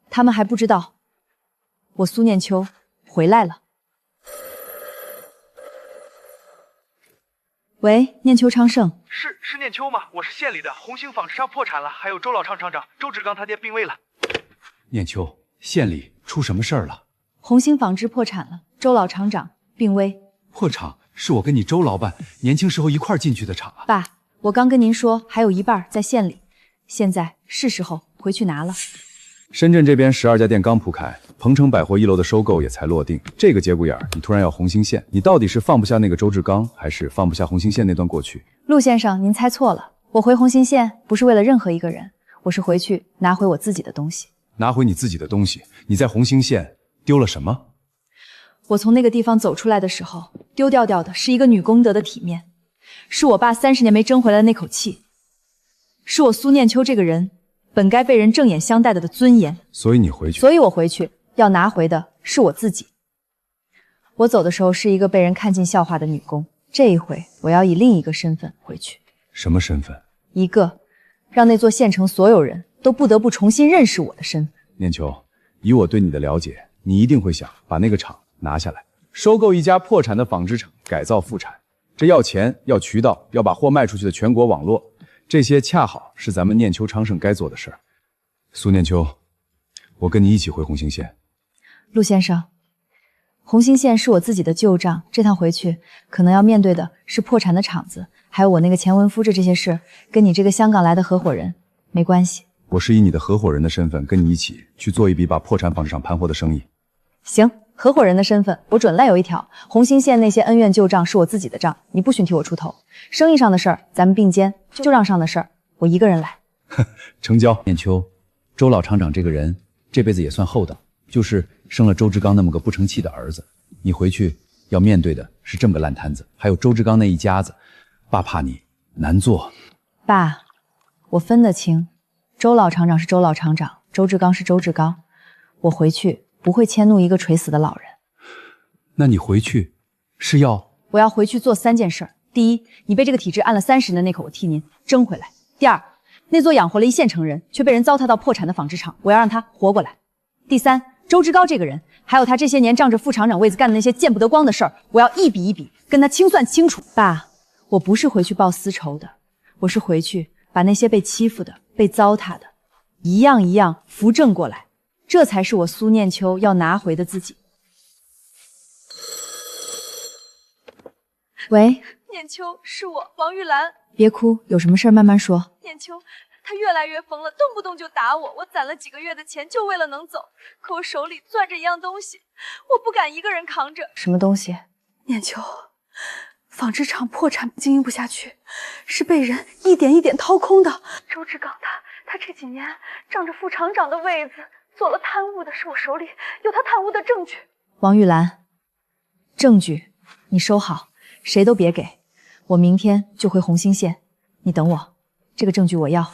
他们还不知道我苏念秋回来了。喂，念秋昌盛，是念秋吗？我是县里的，红星纺织商破产了，还有周老厂厂长周志刚他爹病危了。念秋，县里出什么事儿了？红星纺织破产了，周老厂长病危。破厂是我跟你周老板年轻时候一块儿进去的厂啊。爸，我刚跟您说还有一半在县里，现在是时候回去拿了。深圳这边12家店刚铺开，鹏城百货1楼的收购也才落定。这个节骨眼儿，你突然要红星县，你到底是放不下那个周志刚，还是放不下红星县那段过去？陆先生，您猜错了，我回红星县不是为了任何一个人，我是回去拿回我自己的东西。拿回你自己的东西？你在红星县丢了什么？我从那个地方走出来的时候，丢掉的是一个女公德的体面，是我爸30年没争回来的那口气，是我苏念秋这个人本该被人正眼相待的尊严。所以你回去？所以我回去要拿回的是我自己。我走的时候是一个被人看尽笑话的女工，这一回我要以另一个身份回去。什么身份？一个让那座县城所有人都不得不重新认识我的身份。念秋，以我对你的了解，你一定会想把那个厂拿下来，收购一家破产的纺织厂，改造复产。这要钱，要渠道，要把货卖出去的全国网络，这些恰好是咱们念秋昌盛该做的事儿。苏念秋，我跟你一起回红星县。陆先生，红星县是我自己的旧账，这趟回去可能要面对的是破产的厂子，还有我那个前文夫这些事，跟你这个香港来的合伙人没关系。我是以你的合伙人的身份跟你一起去做一笔把破产纺织厂盘活的生意。行，合伙人的身份我准赖有一条，红星县那些恩怨旧账是我自己的账，你不许替我出头。生意上的事儿咱们并肩，旧账上的事儿我一个人来。成交。念秋，周老厂长这个人这辈子也算厚道，就是生了周志刚那么个不成器的儿子。你回去要面对的是这么个烂摊子，还有周志刚那一家子，爸怕你难做。爸，我分得清，周老厂长是周老厂长，周志刚是周志刚，我回去不会迁怒一个垂死的老人。那你回去是要？我要回去做3件事。第一，你被这个体制按了30年的那口，我替您争回来。第二，那座养活了1县城人却被人糟蹋到破产的纺织厂，我要让他活过来。第三，周志高这个人，还有他这些年仗着副厂长位子干的那些见不得光的事儿，我要一笔一笔跟他清算清楚。爸，我不是回去报私仇的，我是回去把那些被欺负的、被糟蹋的，一样一样扶正过来，这才是我苏念秋要拿回的自己。喂，念秋，是我王玉兰。别哭，有什么事慢慢说。念秋，他越来越疯了，动不动就打我。我攒了几个月的钱，就为了能走，可我手里攥着一样东西，我不敢一个人扛着。什么东西？念秋，纺织厂破产，经营不下去，是被人一点一点掏空的。周志刚他这几年仗着副厂长的位子做了贪污的，是我手里有他贪污的证据。王玉兰，证据你收好，谁都别给。我明天就回红星县，你等我，这个证据我要。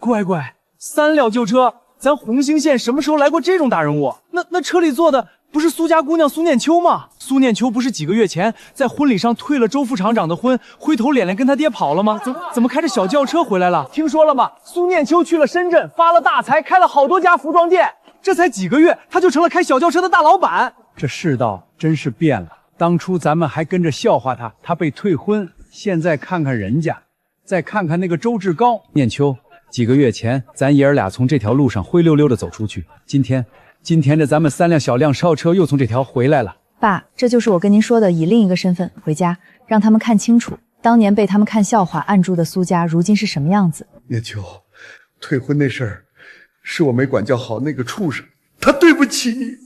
乖乖，3辆旧车，咱红星县什么时候来过这种大人物？那车里坐的不是苏家姑娘苏念秋吗？苏念秋不是几个月前在婚礼上退了周副厂长的婚，灰头脸脸跟他爹跑了吗？怎么开着小轿车回来了？听说了吗？苏念秋去了深圳，发了大财，开了好多家服装店，这才几个月，他就成了开小轿车的大老板。这世道真是变了，当初咱们还跟着笑话他，他被退婚，现在看看人家，再看看那个周志高。念秋，几个月前咱爷儿俩从这条路上灰溜溜的走出去，今天这咱们3辆小辆烧车又从这条回来了。爸，这就是我跟您说的，以另一个身份回家，让他们看清楚，当年被他们看笑话按住的苏家，如今是什么样子。念秋，退婚那事儿，是我没管教好那个畜生，他对不起你。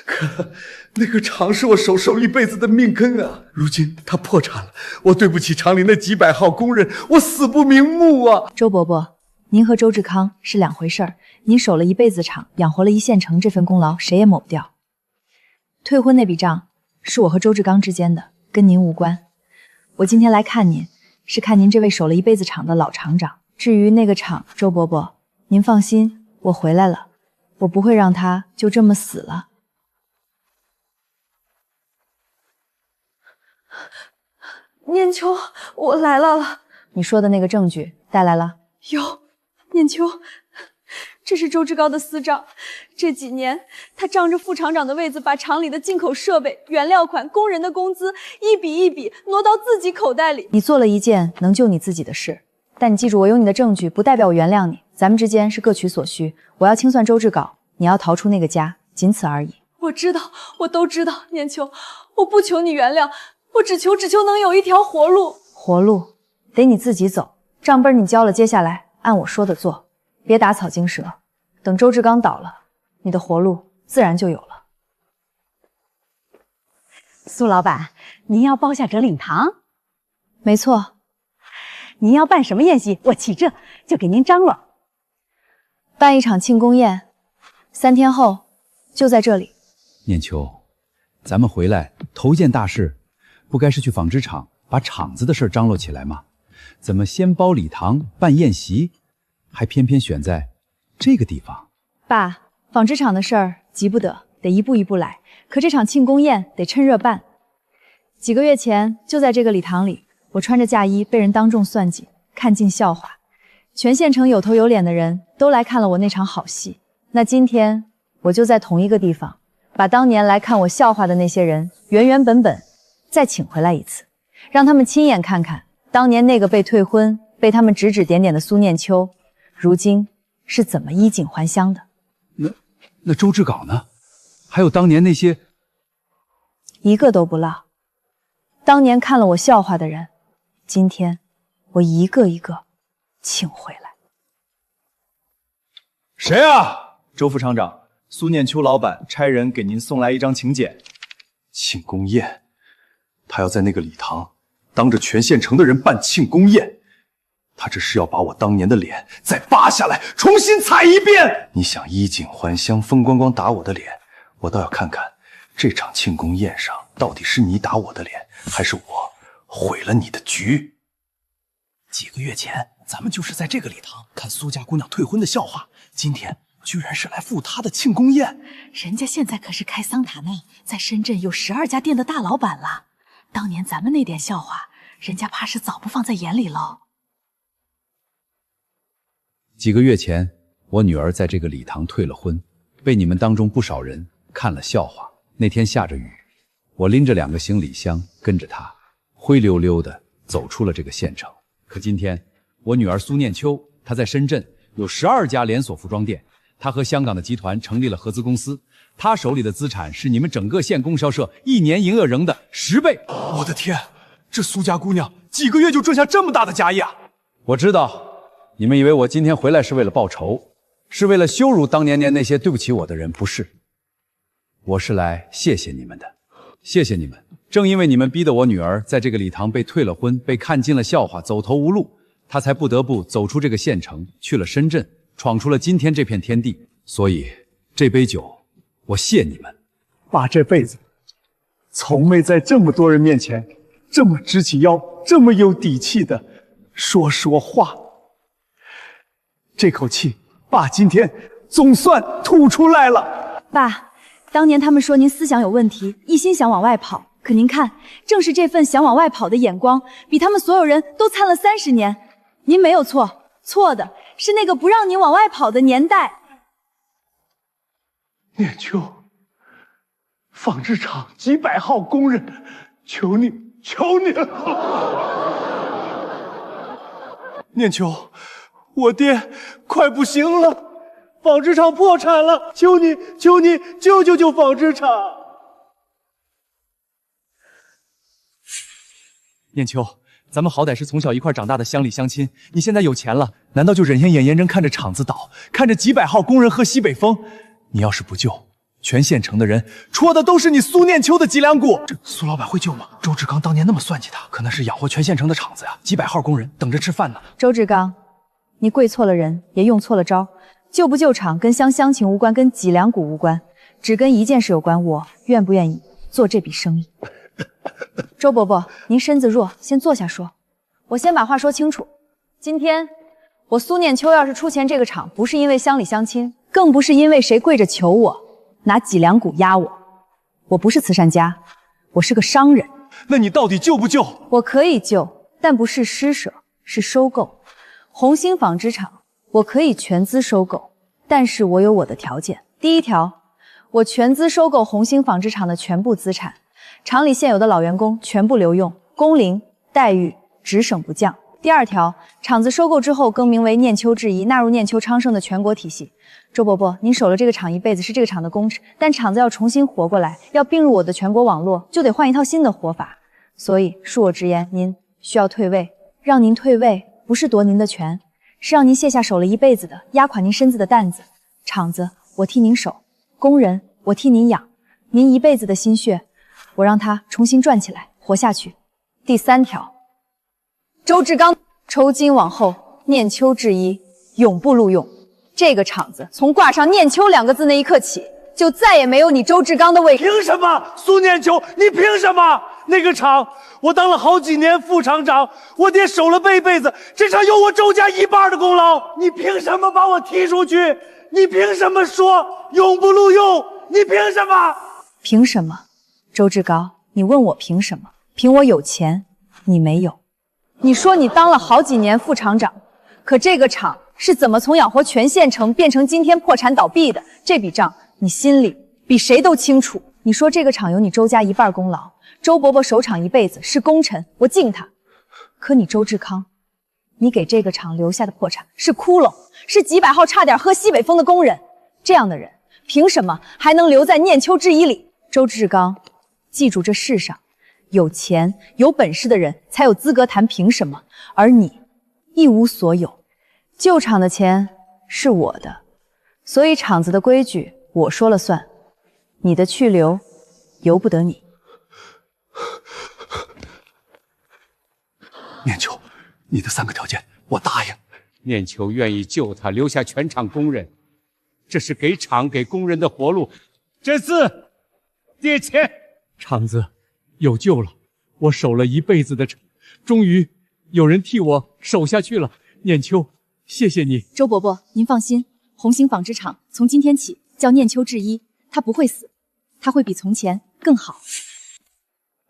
可那个厂是我守一辈子的命根啊，如今他破产了，我对不起厂里那几百号工人，我死不瞑目啊。周伯伯，您和周志康是2回事儿，您守了一辈子厂，养活了1县城，这份功劳谁也抹不掉。退婚那笔账是我和周志刚之间的，跟您无关。我今天来看您，是看您这位守了一辈子厂的老厂长。至于那个厂，周伯伯，您放心，我回来了，我不会让他就这么死了。念秋，我来了。你说的那个证据带来了？有，念秋，这是周志高的私账。这几年，他仗着副厂长的位子，把厂里的进口设备、原料款、工人的工资一笔一笔挪到自己口袋里。你做了一件能救你自己的事，但你记住，我有你的证据，不代表我原谅你。咱们之间是各取所需，我要清算周志镐，你要逃出那个家，仅此而已。我知道，我都知道，念秋，我不求你原谅，我只求能有一条活路。活路得你自己走，账本你交了，接下来按我说的做，别打草惊蛇。等周志刚倒了，你的活路自然就有了。苏老板，您要包下哲领堂？没错。您要办什么宴席，我起这就给您张罗。办一场庆功宴，3天后就在这里。念秋，咱们回来头一件大事，不该是去纺织厂把厂子的事张罗起来吗？怎么先包礼堂办宴席，还偏偏选在这个地方？爸，纺织厂的事儿急不得，得一步一步来。可这场庆功宴得趁热办。几个月前，就在这个礼堂里，我穿着嫁衣被人当众算计，看尽笑话。全县城有头有脸的人都来看了我那场好戏。那今天我就在同一个地方，把当年来看我笑话的那些人原原本本再请回来一次，让他们亲眼看看当年那个被退婚、被他们指指点点的苏念秋，如今是怎么衣锦还乡的。那周志镐呢？还有当年那些，一个都不落。当年看了我笑话的人，今天我一个一个请回来。谁啊？周副厂长，苏念秋老板差人给您送来一张请柬。庆功宴，他要在那个礼堂当着全县城的人办庆功宴，他这是要把我当年的脸再扒下来，重新踩一遍。你想衣锦还乡，风光光打我的脸，我倒要看看这场庆功宴上到底是你打我的脸，还是我毁了你的局。几个月前，咱们就是在这个礼堂看苏家姑娘退婚的笑话，今天居然是来赴她的庆功宴。人家现在可是开桑塔纳，在深圳有12家店的大老板了。当年咱们那点笑话，人家怕是早不放在眼里喽。几个月前，我女儿在这个礼堂退了婚，被你们当中不少人看了笑话。那天下着雨，我拎着2个行李箱跟着她，灰溜溜的走出了这个县城。可今天，我女儿苏念秋，她在深圳有12家连锁服装店，她和香港的集团成立了合资公司，她手里的资产是你们整个县供销社1年营业额的10倍。我的天，这苏家姑娘几个月就赚下这么大的家业啊！我知道，你们以为我今天回来是为了报仇，是为了羞辱当年那些对不起我的人，不是。我是来谢谢你们的，谢谢你们。正因为你们逼得我女儿在这个礼堂被退了婚，被看尽了笑话，走投无路，她才不得不走出这个县城，去了深圳，闯出了今天这片天地。所以这杯酒，我谢你们。爸这辈子从没在这么多人面前这么直起腰，这么有底气的说话。这口气，爸今天总算吐出来了。爸，当年他们说您思想有问题，一心想往外跑。可您看，正是这份想往外跑的眼光，比他们所有人都灿了30年。您没有错，错的是那个不让您往外跑的年代。念秋，纺织厂几百号工人，求你，求你了！念秋，我爹快不行了，纺织厂破产了，求你，求你救救纺织厂！念秋，咱们好歹是从小一块长大的乡里乡亲，你现在有钱了，难道就忍心眼睁睁看着厂子倒，看着几百号工人喝西北风？你要是不救，全县城的人戳的都是你苏念秋的脊梁骨。这苏老板会救吗？周志刚当年那么算计他，可那是养活全县城的厂子呀，几百号工人等着吃饭呢。周志刚，你跪错了人，也用错了招。救不救厂跟乡情无关，跟脊梁骨无关，只跟一件事有关，我愿不愿意做这笔生意。周伯伯，您身子弱，先坐下说。我先把话说清楚。今天我苏念秋要是出钱这个场，不是因为乡里乡亲，更不是因为谁跪着求我，拿脊梁骨压我。我不是慈善家，我是个商人。那你到底救不救？我可以救，但不是施舍，是收购。红星纺织厂，我可以全资收购，但是我有我的条件。第一条，我全资收购红星纺织厂的全部资产，厂里现有的老员工全部留用，工龄待遇只省不降。第二条，厂子收购之后更名为念秋制衣，纳入念秋昌盛的全国体系。周伯伯，您守了这个厂一辈子，是这个厂的功臣，但厂子要重新活过来，要并入我的全国网络，就得换一套新的活法。所以恕我直言，您需要退位。让您退位，不是夺您的权，是让您卸下守了一辈子的、压垮您身子的担子。厂子我替您守，工人我替您养，您一辈子的心血，我让它重新转起来，活下去。第三条，周志刚抽筋往后，念秋制衣永不录用。这个厂子从挂上念秋2个字那一刻起，就再也没有你周志刚的位置。凭什么？苏念秋，你凭什么？那个厂我当了好几年副厂长，我爹守了一辈子，这厂有我周家1半的功劳，你凭什么把我踢出去？你凭什么说永不录用？你凭什么？凭什么？周志高，你问我凭什么？凭我有钱，你没有。你说你当了好几年副厂长，可这个厂是怎么从养活全县城变成今天破产倒闭的？这笔账你心里比谁都清楚。你说这个厂有你周家1半功劳，周伯伯守厂一辈子是功臣，我敬他。可你周志康，你给这个厂留下的破产是窟窿，是几百号差点喝西北风的工人。这样的人凭什么还能留在念秋制衣里？周志刚，记住这世上有钱有本事的人才有资格谈凭什么，而你一无所有。旧厂的钱是我的，所以厂子的规矩我说了算，你的去留由不得你。念秋，你的3个条件我答应。念秋愿意救他，留下全厂工人，这是给厂给工人的活路。这次爹钱，厂子有救了，我守了一辈子的厂，终于有人替我守下去了。念秋，谢谢你。周伯伯，您放心，红星纺织厂从今天起叫念秋制衣，他不会死，他会比从前更好。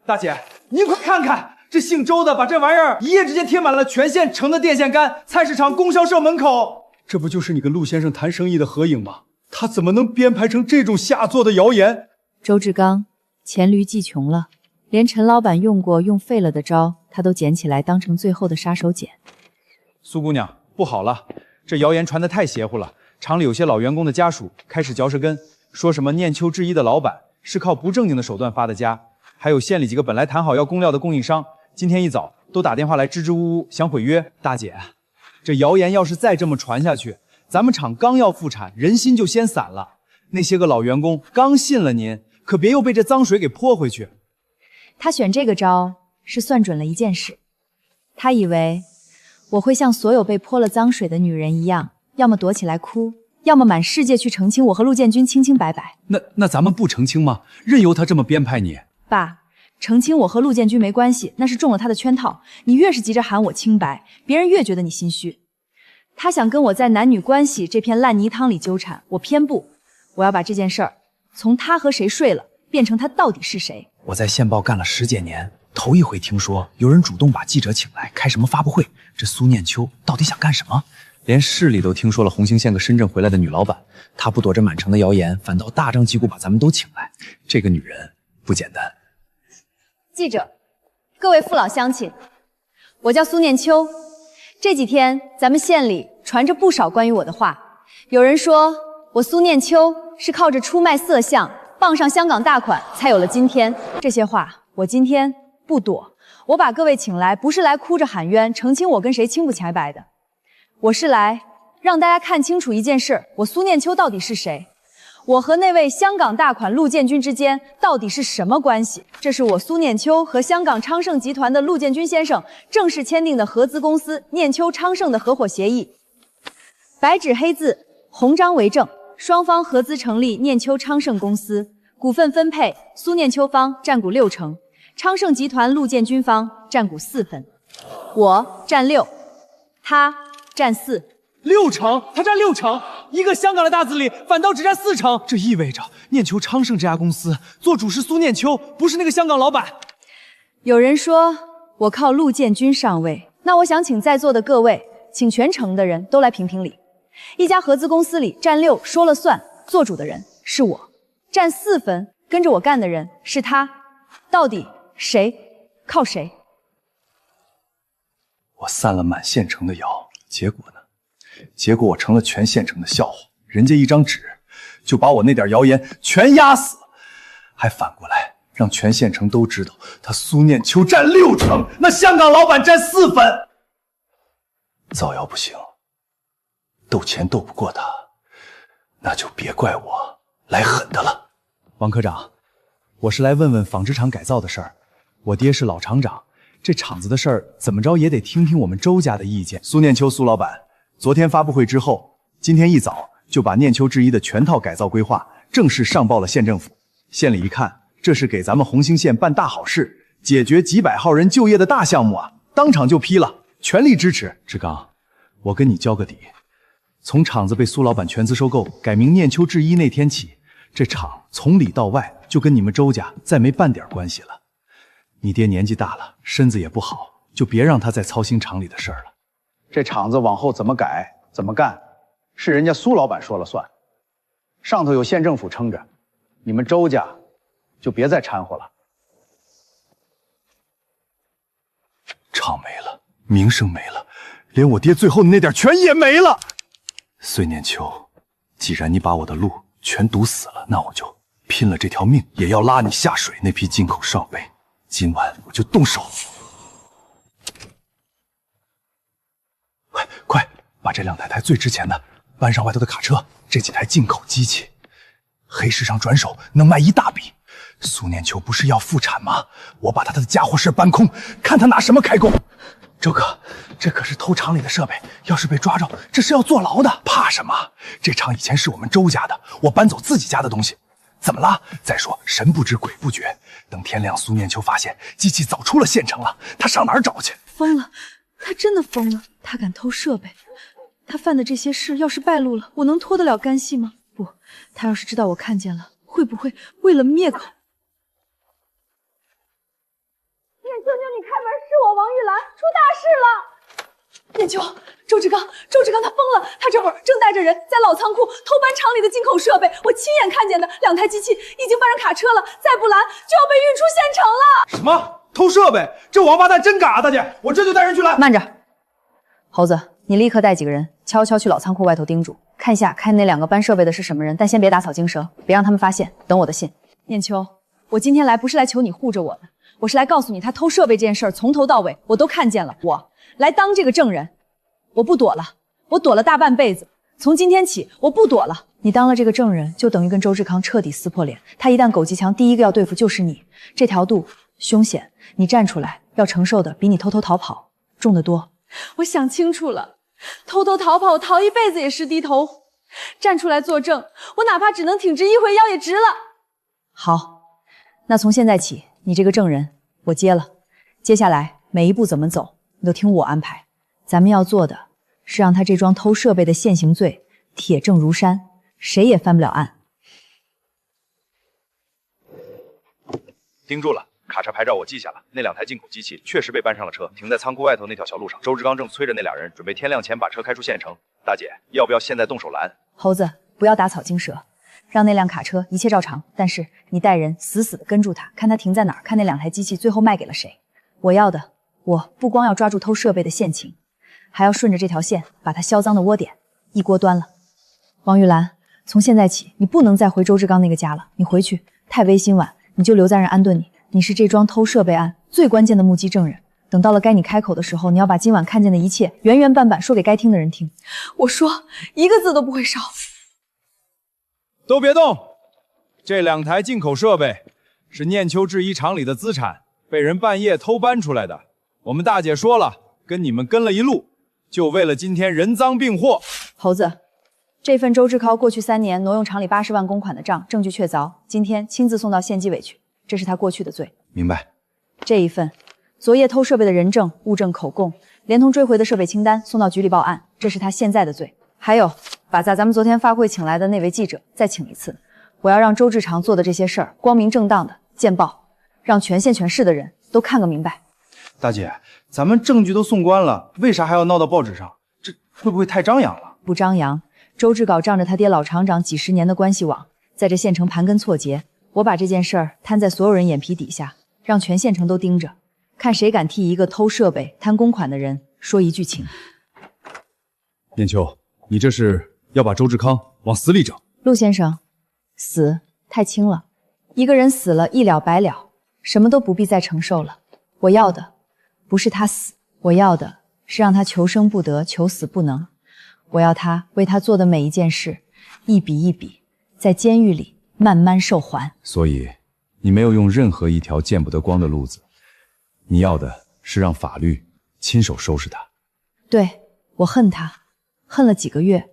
大姐，您快看看，这姓周的把这玩意儿一夜之间贴满了全县城的电线杆、菜市场、供销社门口，这不就是你跟陆先生谈生意的合影吗？他怎么能编排成这种下作的谣言？周志刚黔驴技穷了，连陈老板用过用废了的招，他都捡起来当成最后的杀手锏。苏姑娘，不好了，这谣言传得太邪乎了。厂里有些老员工的家属开始嚼舌根，说什么念秋制衣的老板是靠不正经的手段发的家，还有县里几个本来谈好要供料的供应商，今天一早都打电话来支支吾吾想毁约。大姐，这谣言要是再这么传下去，咱们厂刚要复产，人心就先散了。那些个老员工刚信了您，可别又被这脏水给泼回去。他选这个招是算准了一件事，他以为我会像所有被泼了脏水的女人一样，要么躲起来哭，要么满世界去澄清我和陆建军清清白白。那咱们不澄清吗？任由他这么编排你。爸，澄清我和陆建军没关系，那是中了他的圈套。你越是急着喊我清白，别人越觉得你心虚。他想跟我在男女关系这片烂泥汤里纠缠，我偏不。我要把这件事儿从他和谁睡了变成他到底是谁。我在县报干了10几年，头一回听说有人主动把记者请来开什么发布会。这苏念秋到底想干什么？连市里都听说了红星县个深圳回来的女老板，她不躲着满城的谣言，反倒大张旗鼓把咱们都请来。这个女人不简单。记者，各位父老乡亲，我叫苏念秋。这几天咱们县里传着不少关于我的话，有人说我苏念秋是靠着出卖色相、傍上香港大款才有了今天。这些话我今天不躲，我把各位请来，不是来哭着喊冤澄清我跟谁清不清白的，我是来让大家看清楚一件事，我苏念秋到底是谁，我和那位香港大款陆建军之间到底是什么关系。这是我苏念秋和香港昌盛集团的陆建军先生正式签订的合资公司念秋昌盛的合伙协议，白纸黑字，红章为证，双方合资成立念秋昌盛公司，股份分配苏念秋方占股60%，昌盛集团陆建军方占股4分，我占6%，他占4。6成，他占6成，一个香港的大资理反倒只占4成，这意味着念秋昌盛这家公司做主是苏念秋，不是那个香港老板。有人说我靠陆建军上位，那我想请在座的各位，请全城的人都来评评理。一家合资公司里占6说了算，做主的人是我，占4分跟着我干的人是他，到底谁靠谁？我散了满县城的谣，结果呢？结果我成了全县城的笑话，人家一张纸就把我那点谣言全压死了，还反过来让全县城都知道他苏念秋占6成，那香港老板占4分。造谣不行，斗钱斗不过他，那就别怪我来狠的了。王科长，我是来问问纺织厂改造的事儿。我爹是老厂长，这厂子的事儿怎么着也得听听我们周家的意见。苏念秋苏老板，昨天发布会之后，今天一早就把念秋制衣的全套改造规划正式上报了县政府。县里一看，这是给咱们红兴县办大好事，解决几百号人就业的大项目啊，当场就批了，全力支持。志刚，我跟你交个底，从厂子被苏老板全资收购，改名念秋制衣那天起，这厂从里到外就跟你们周家再没半点关系了。你爹年纪大了，身子也不好，就别让他再操心厂里的事儿了。这厂子往后怎么改怎么干，是人家苏老板说了算，上头有县政府撑着，你们周家就别再掺和了。厂没了，名声没了，连我爹最后的那点权也没了。孙念秋，既然你把我的路全堵死了，那我就拼了这条命也要拉你下水。那批进口设备，今晚我就动手。快把这2台最值钱的搬上外头的卡车，这几台进口机器，黑市上转手能卖一大笔。苏念秋不是要复产吗？我把他的家伙事搬空，看他拿什么开工。周哥，这可是偷厂里的设备，要是被抓着，这是要坐牢的。怕什么？这厂以前是我们周家的，我搬走自己家的东西，怎么了？再说神不知鬼不觉，等天亮，苏念秋发现机器早出了县城了，他上哪儿找去？疯了，他真的疯了，他敢偷设备，他犯的这些事要是败露了，我能脱得了干系吗？不，他要是知道我看见了，会不会为了灭口？念秋秋，你开门，是我王玉兰，出大事了！念秋，周志刚他疯了，他这会儿正带着人在老仓库偷搬厂里的进口设备，我亲眼看见的，2台机器已经搬上卡车了，再不拦就要被运出县城了。什么？偷设备？这王八蛋真敢啊！大姐，我这就带人去拦。慢着，猴子，你立刻带几个人悄悄去老仓库外头盯住，看一下看那2个搬设备的是什么人，但先别打草惊蛇，别让他们发现，等我的信。念秋，我今天来不是来求你护着我的，我是来告诉你，他偷设备这件事儿从头到尾我都看见了，我来当这个证人，我不躲了，我躲了大半辈子，从今天起我不躲了。你当了这个证人，就等于跟周志康彻底撕破脸，他一旦狗急强，第一个要对付就是你，这条路凶险，你站出来要承受的比你偷偷逃跑重得多。我想清楚了，偷偷逃跑，我逃一辈子也是低头，站出来作证，我哪怕只能挺直一回腰也值了。好，那从现在起，你这个证人我接了，接下来每一步怎么走，你都听我安排。咱们要做的是让他这桩偷设备的现行罪铁证如山，谁也翻不了案。盯住了，卡车牌照我记下了，那2台进口机器确实被搬上了车，停在仓库外头那条小路上。周志刚正催着那俩人，准备天亮前把车开出县城。大姐，要不要现在动手拦？猴子，不要打草惊蛇，让那辆卡车一切照常，但是你带人死死的跟住他，看他停在哪儿，看那2台机器最后卖给了谁。我要的，我不光要抓住偷设备的现情，还要顺着这条线把他销赃的窝点一锅端了。王玉兰，从现在起，你不能再回周志刚那个家了，你回去太微心晚，你就留在这安顿你。你是这桩偷设备案最关键的目击证人，等到了该你开口的时候，你要把今晚看见的一切原原版版说给该听的人听。我说一个字都不会少。都别动！这2台进口设备是念秋制衣厂里的资产，被人半夜偷搬出来的。我们大姐说了，跟你们跟了一路，就为了今天人赃并获。猴子，这份周志康过去3年挪用厂里80万公款的账，证据确凿，今天亲自送到县纪委去，这是他过去的罪。明白。这一份昨夜偷设备的人证、物证、口供，连同追回的设备清单送到局里报案，这是他现在的罪。还有，把在咱们昨天发会请来的那位记者再请一次，我要让周志长做的这些事儿光明正大的见报，让全县全市的人都看个明白。大姐，咱们证据都送官了，为啥还要闹到报纸上？这会不会太张扬了？不张扬，周志镐仗着他爹老厂长几十年的关系网，在这县城盘根错节。我把这件事儿摊在所有人眼皮底下，让全县城都盯着，看谁敢替一个偷设备、贪公款的人说一句情。念秋，你这是要把周志康往死里整？陆先生，死太轻了，一个人死了一了百了，什么都不必再承受了。我要的不是他死，我要的是让他求生不得，求死不能。我要他为他做的每一件事，一笔一笔，在监狱里慢慢受还。所以，你没有用任何一条见不得光的路子，你要的是让法律亲手收拾他。对，我恨他，恨了几个月，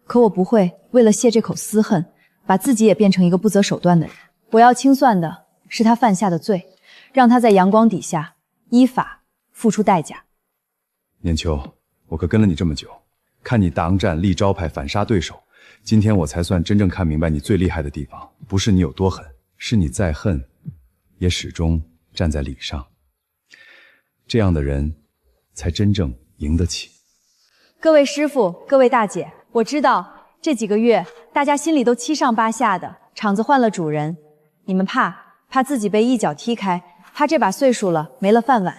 可我不会为了泄这口私恨，把自己也变成一个不择手段的人。我要清算的是他犯下的罪，让他在阳光底下依法付出代价。念秋，我可跟了你这么久，看你挡战立招牌反杀对手，今天我才算真正看明白你最厉害的地方，不是你有多狠，是你再恨也始终站在理上。这样的人才真正赢得起。各位师傅，各位大姐，我知道这几个月大家心里都七上八下的，厂子换了主人，你们怕自己被一脚踢开，怕这把岁数了没了饭碗。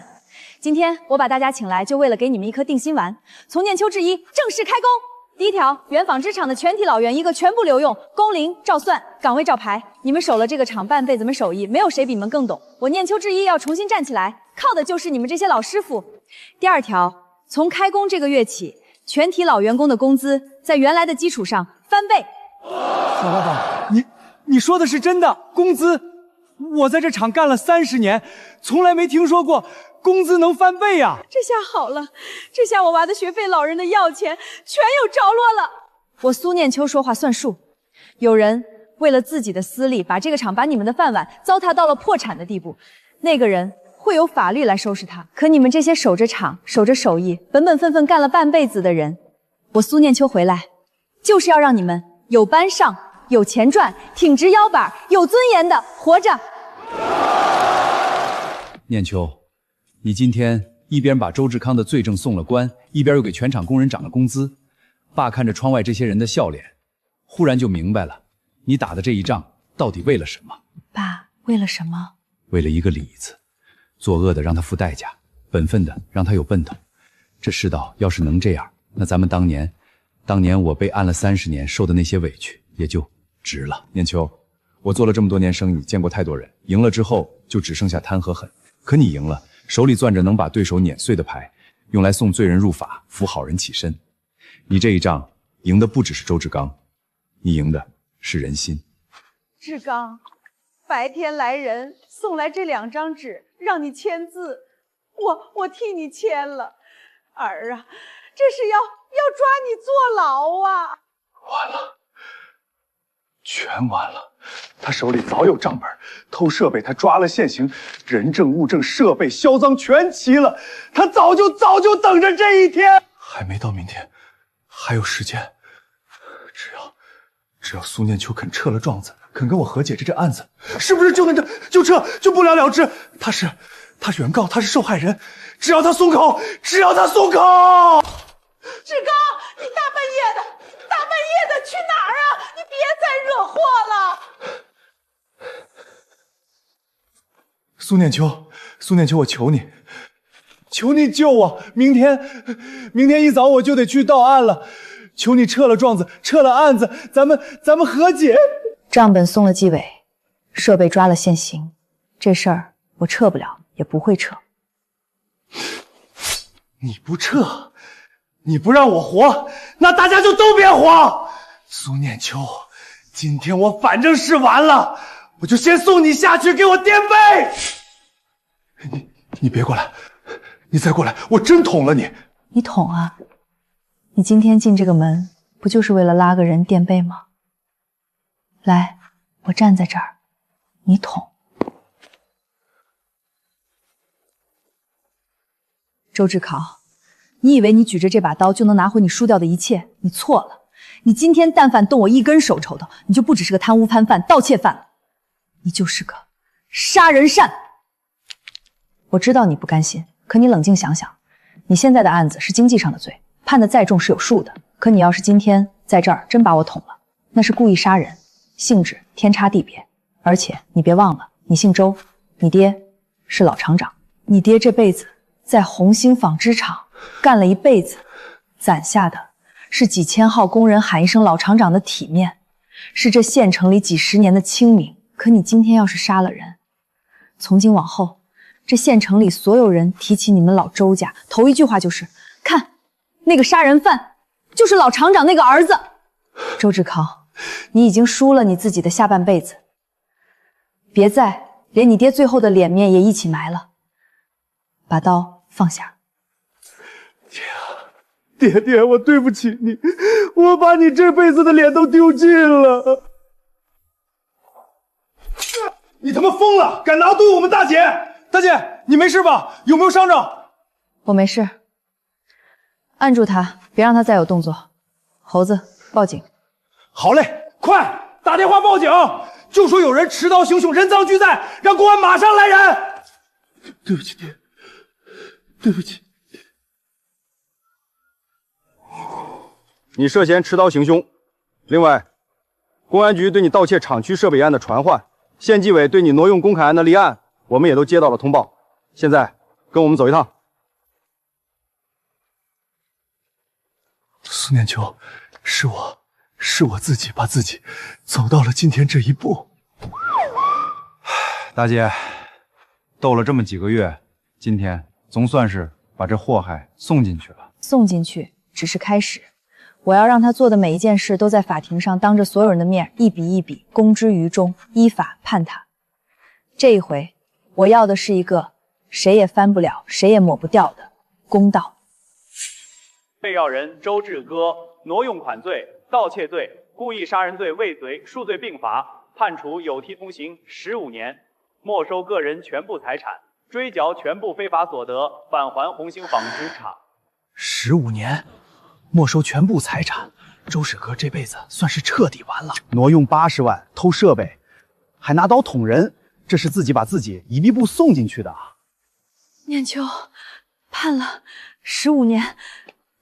今天我把大家请来，就为了给你们一颗定心丸。从念秋制衣正式开工。第一条，原纺织厂的全体老员一个全部留用，工龄照算，岗位照排。你们守了这个厂半辈子没手艺，没有谁比你们更懂。我念秋制衣要重新站起来，靠的就是你们这些老师傅。第二条，从开工这个月起，全体老员工的工资在原来的基础上翻倍。郝老板，你说的是真的？工资？我在这厂干了30年，从来没听说过工资能翻倍啊！这下好了，这下我娃的学费、老人的药钱全有着落了。我苏念秋说话算数。有人为了自己的私利，把这个厂、把你们的饭碗糟蹋到了破产的地步，那个人会有法律来收拾他。可你们这些守着厂、守着手艺、本本分分干了半辈子的人，我苏念秋回来，就是要让你们有班上、有钱赚、挺直腰板、有尊严的活着。念秋，你今天一边把周志康的罪证送了官，一边又给全厂工人涨了工资。爸看着窗外这些人的笑脸，忽然就明白了，你打的这一仗到底为了什么？爸，为了什么？为了一个里子，作恶的让他付代价，本分的让他有奔头。这世道要是能这样，那咱们当年我被按了30年受的那些委屈也就值了。念秋，我做了这么多年生意，见过太多人，赢了之后就只剩下贪和狠。可你赢了，手里攥着能把对手碾碎的牌，用来送罪人入法，扶好人起身。你这一仗赢的不只是周志刚，你赢的是人心。志刚，白天来人送来这2张纸，让你签字，我替你签了。儿啊，这是要抓你坐牢啊！完了，全完了。他手里早有账本，偷设备他抓了现行，人证物证设备销赃全齐了，他早就等着这一天。还没到明天，还有时间。只要苏念秋肯撤了状子，肯跟我和解这案子，是不是就撤，就不了了之？他是原告，他是受害人，只要他松口。志刚，你大半夜的去哪儿啊？你别再惹祸了。苏念秋，我求你救我！明天一早我就得去到案了，求你撤了状子，撤了案子，咱们和解。账本送了纪委，设备抓了现行，这事儿我撤不了，也不会撤。你不撤，你不让我活，那大家就都别活。苏念秋，今天我反正是完了，我就先送你下去，给我垫背。你别过来，你再过来，我真捅了你。你捅啊？你今天进这个门，不就是为了拉个人垫背吗？来，我站在这儿，你捅。周志考，你以为你举着这把刀就能拿回你输掉的一切？你错了。你今天但凡动我一根手指头，你就不只是个贪污摊贩、盗窃犯了，你就是个杀人犯。我知道你不甘心，可你冷静想想，你现在的案子是经济上的罪，判的再重是有数的。可你要是今天在这儿真把我捅了，那是故意杀人，性质天差地别。而且你别忘了，你姓周，你爹是老厂长，你爹这辈子在红星纺织厂干了一辈子，攒下的是几千号工人喊一声老厂长的体面，是这县城里几十年的清明。可你今天要是杀了人，从今往后，这县城里所有人提起你们老周家，头一句话就是看，那个杀人犯就是老厂长那个儿子。周志康，你已经输了你自己的下半辈子，别再连你爹最后的脸面也一起埋了，把刀放下。爹，我对不起你，我把你这辈子的脸都丢尽了。你他妈疯了，敢拿对我们大姐！大姐，你没事吧？有没有伤着？我没事。按住他，别让他再有动作。猴子，报警。好嘞，快打电话报警，就说有人持刀行凶，人赃俱在，让公安马上来人。对不起，爹，对不起。你涉嫌持刀行凶。另外，公安局对你盗窃厂区设备案的传唤，县纪委对你挪用公款案的立案，我们也都接到了通报。现在跟我们走一趟。苏念秋，是我自己把自己走到了今天这一步。大姐，斗了这么几个月，今天总算是把这祸害送进去了。送进去只是开始，我要让他做的每一件事都在法庭上当着所有人的面一笔一笔公之于众，依法判他。这一回，我要的是一个谁也翻不了、谁也抹不掉的公道。被告人周志歌挪用款罪、盗窃罪、故意杀人罪未遂数罪并罚，判处有期徒刑15年，没收个人全部财产，追缴全部非法所得，返还红星纺织厂。15年，没收全部财产，周史哥这辈子算是彻底完了。挪用80万，偷设备，还拿刀捅人，这是自己把自己一步步送进去的啊！念秋，判了15年，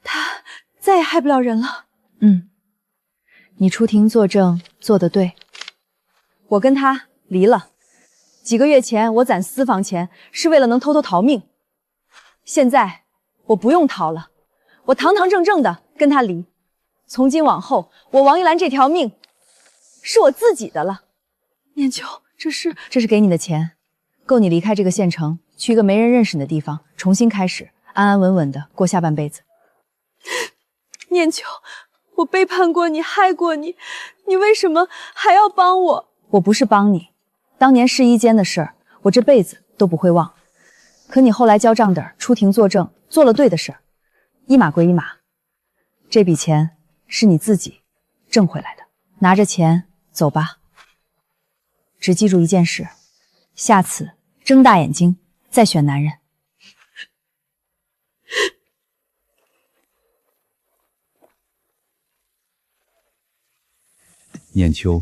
他再也害不了人了。你出庭作证做得对，我跟他离了。几个月前我攒私房钱是为了能偷偷逃命，现在我不用逃了，我堂堂正正的跟他离。从今往后，我王一兰这条命是我自己的了。念秋，这是给你的钱，够你离开这个县城，去一个没人认识你的地方，重新开始，安安稳稳的过下半辈子。念秋，我背叛过你，害过你，你为什么还要帮我？我不是帮你，当年试衣间的事儿，我这辈子都不会忘。可你后来交账本，出庭作证，做了对的事儿，一码归一码。这笔钱是你自己挣回来的，拿着钱走吧。只记住一件事，下次睁大眼睛再选男人。念秋，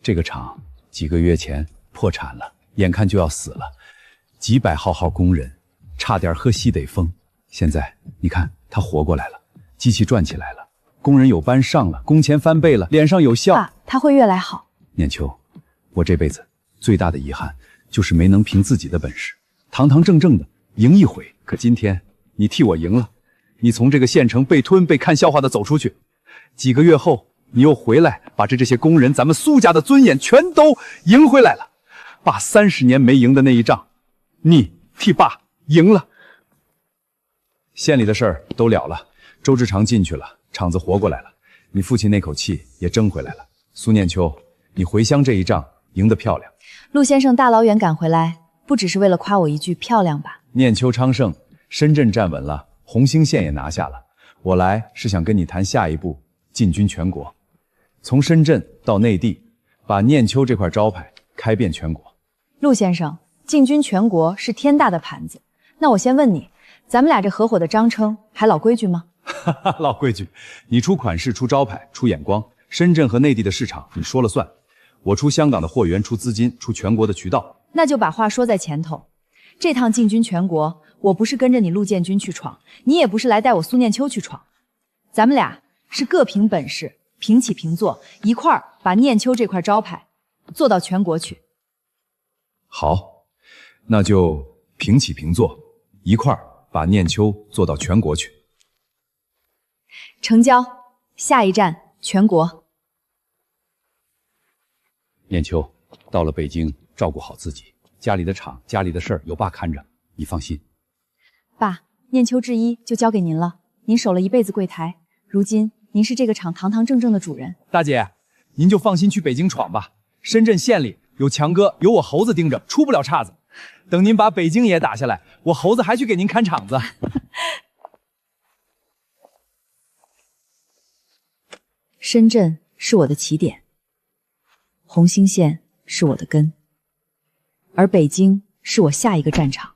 这个厂几个月前破产了，眼看就要死了，几百号工人差点喝西北风。现在你看他活过来了，机器转起来了，工人有班上了，工钱翻倍了，脸上有笑。爸，他会越来好。念秋，我这辈子最大的遗憾就是没能凭自己的本事堂堂正正的赢一回。可今天你替我赢了，你从这个县城被吞被看笑话的走出去，几个月后你又回来，把这些工人咱们苏家的尊严全都赢回来了。爸30年没赢的那一仗，你替爸赢了。县里的事儿都了了，周志长进去了，厂子活过来了，你父亲那口气也争回来了。苏念秋，你回乡这一仗赢得漂亮。陆先生大老远赶回来，不只是为了夸我一句漂亮吧？念秋昌盛，深圳站稳了，红星县也拿下了。我来是想跟你谈下一步，进军全国。从深圳到内地，把念秋这块招牌开遍全国。陆先生，进军全国是天大的盘子。那我先问你，咱们俩这合伙的章程还老规矩吗？老规矩，你出款式、出招牌、出眼光，深圳和内地的市场你说了算，我出香港的货源、出资金、出全国的渠道。那就把话说在前头，这趟进军全国，我不是跟着你陆建军去闯，你也不是来带我苏念秋去闯，咱们俩是各凭本事，平起平坐，一块儿把念秋这块招牌做到全国去。好，那就平起平坐，一块儿把念秋做到全国去。成交，下一站全国。念秋，到了北京，照顾好自己，家里的厂、家里的事儿有爸看着，你放心。爸，念秋制衣就交给您了，您守了一辈子柜台，如今您是这个厂堂堂正正的主人。大姐，您就放心去北京闯吧，深圳县里有强哥，有我猴子盯着，出不了岔子。等您把北京也打下来，我猴子还去给您看场子。深圳是我的起点，红星县是我的根，而北京是我下一个战场。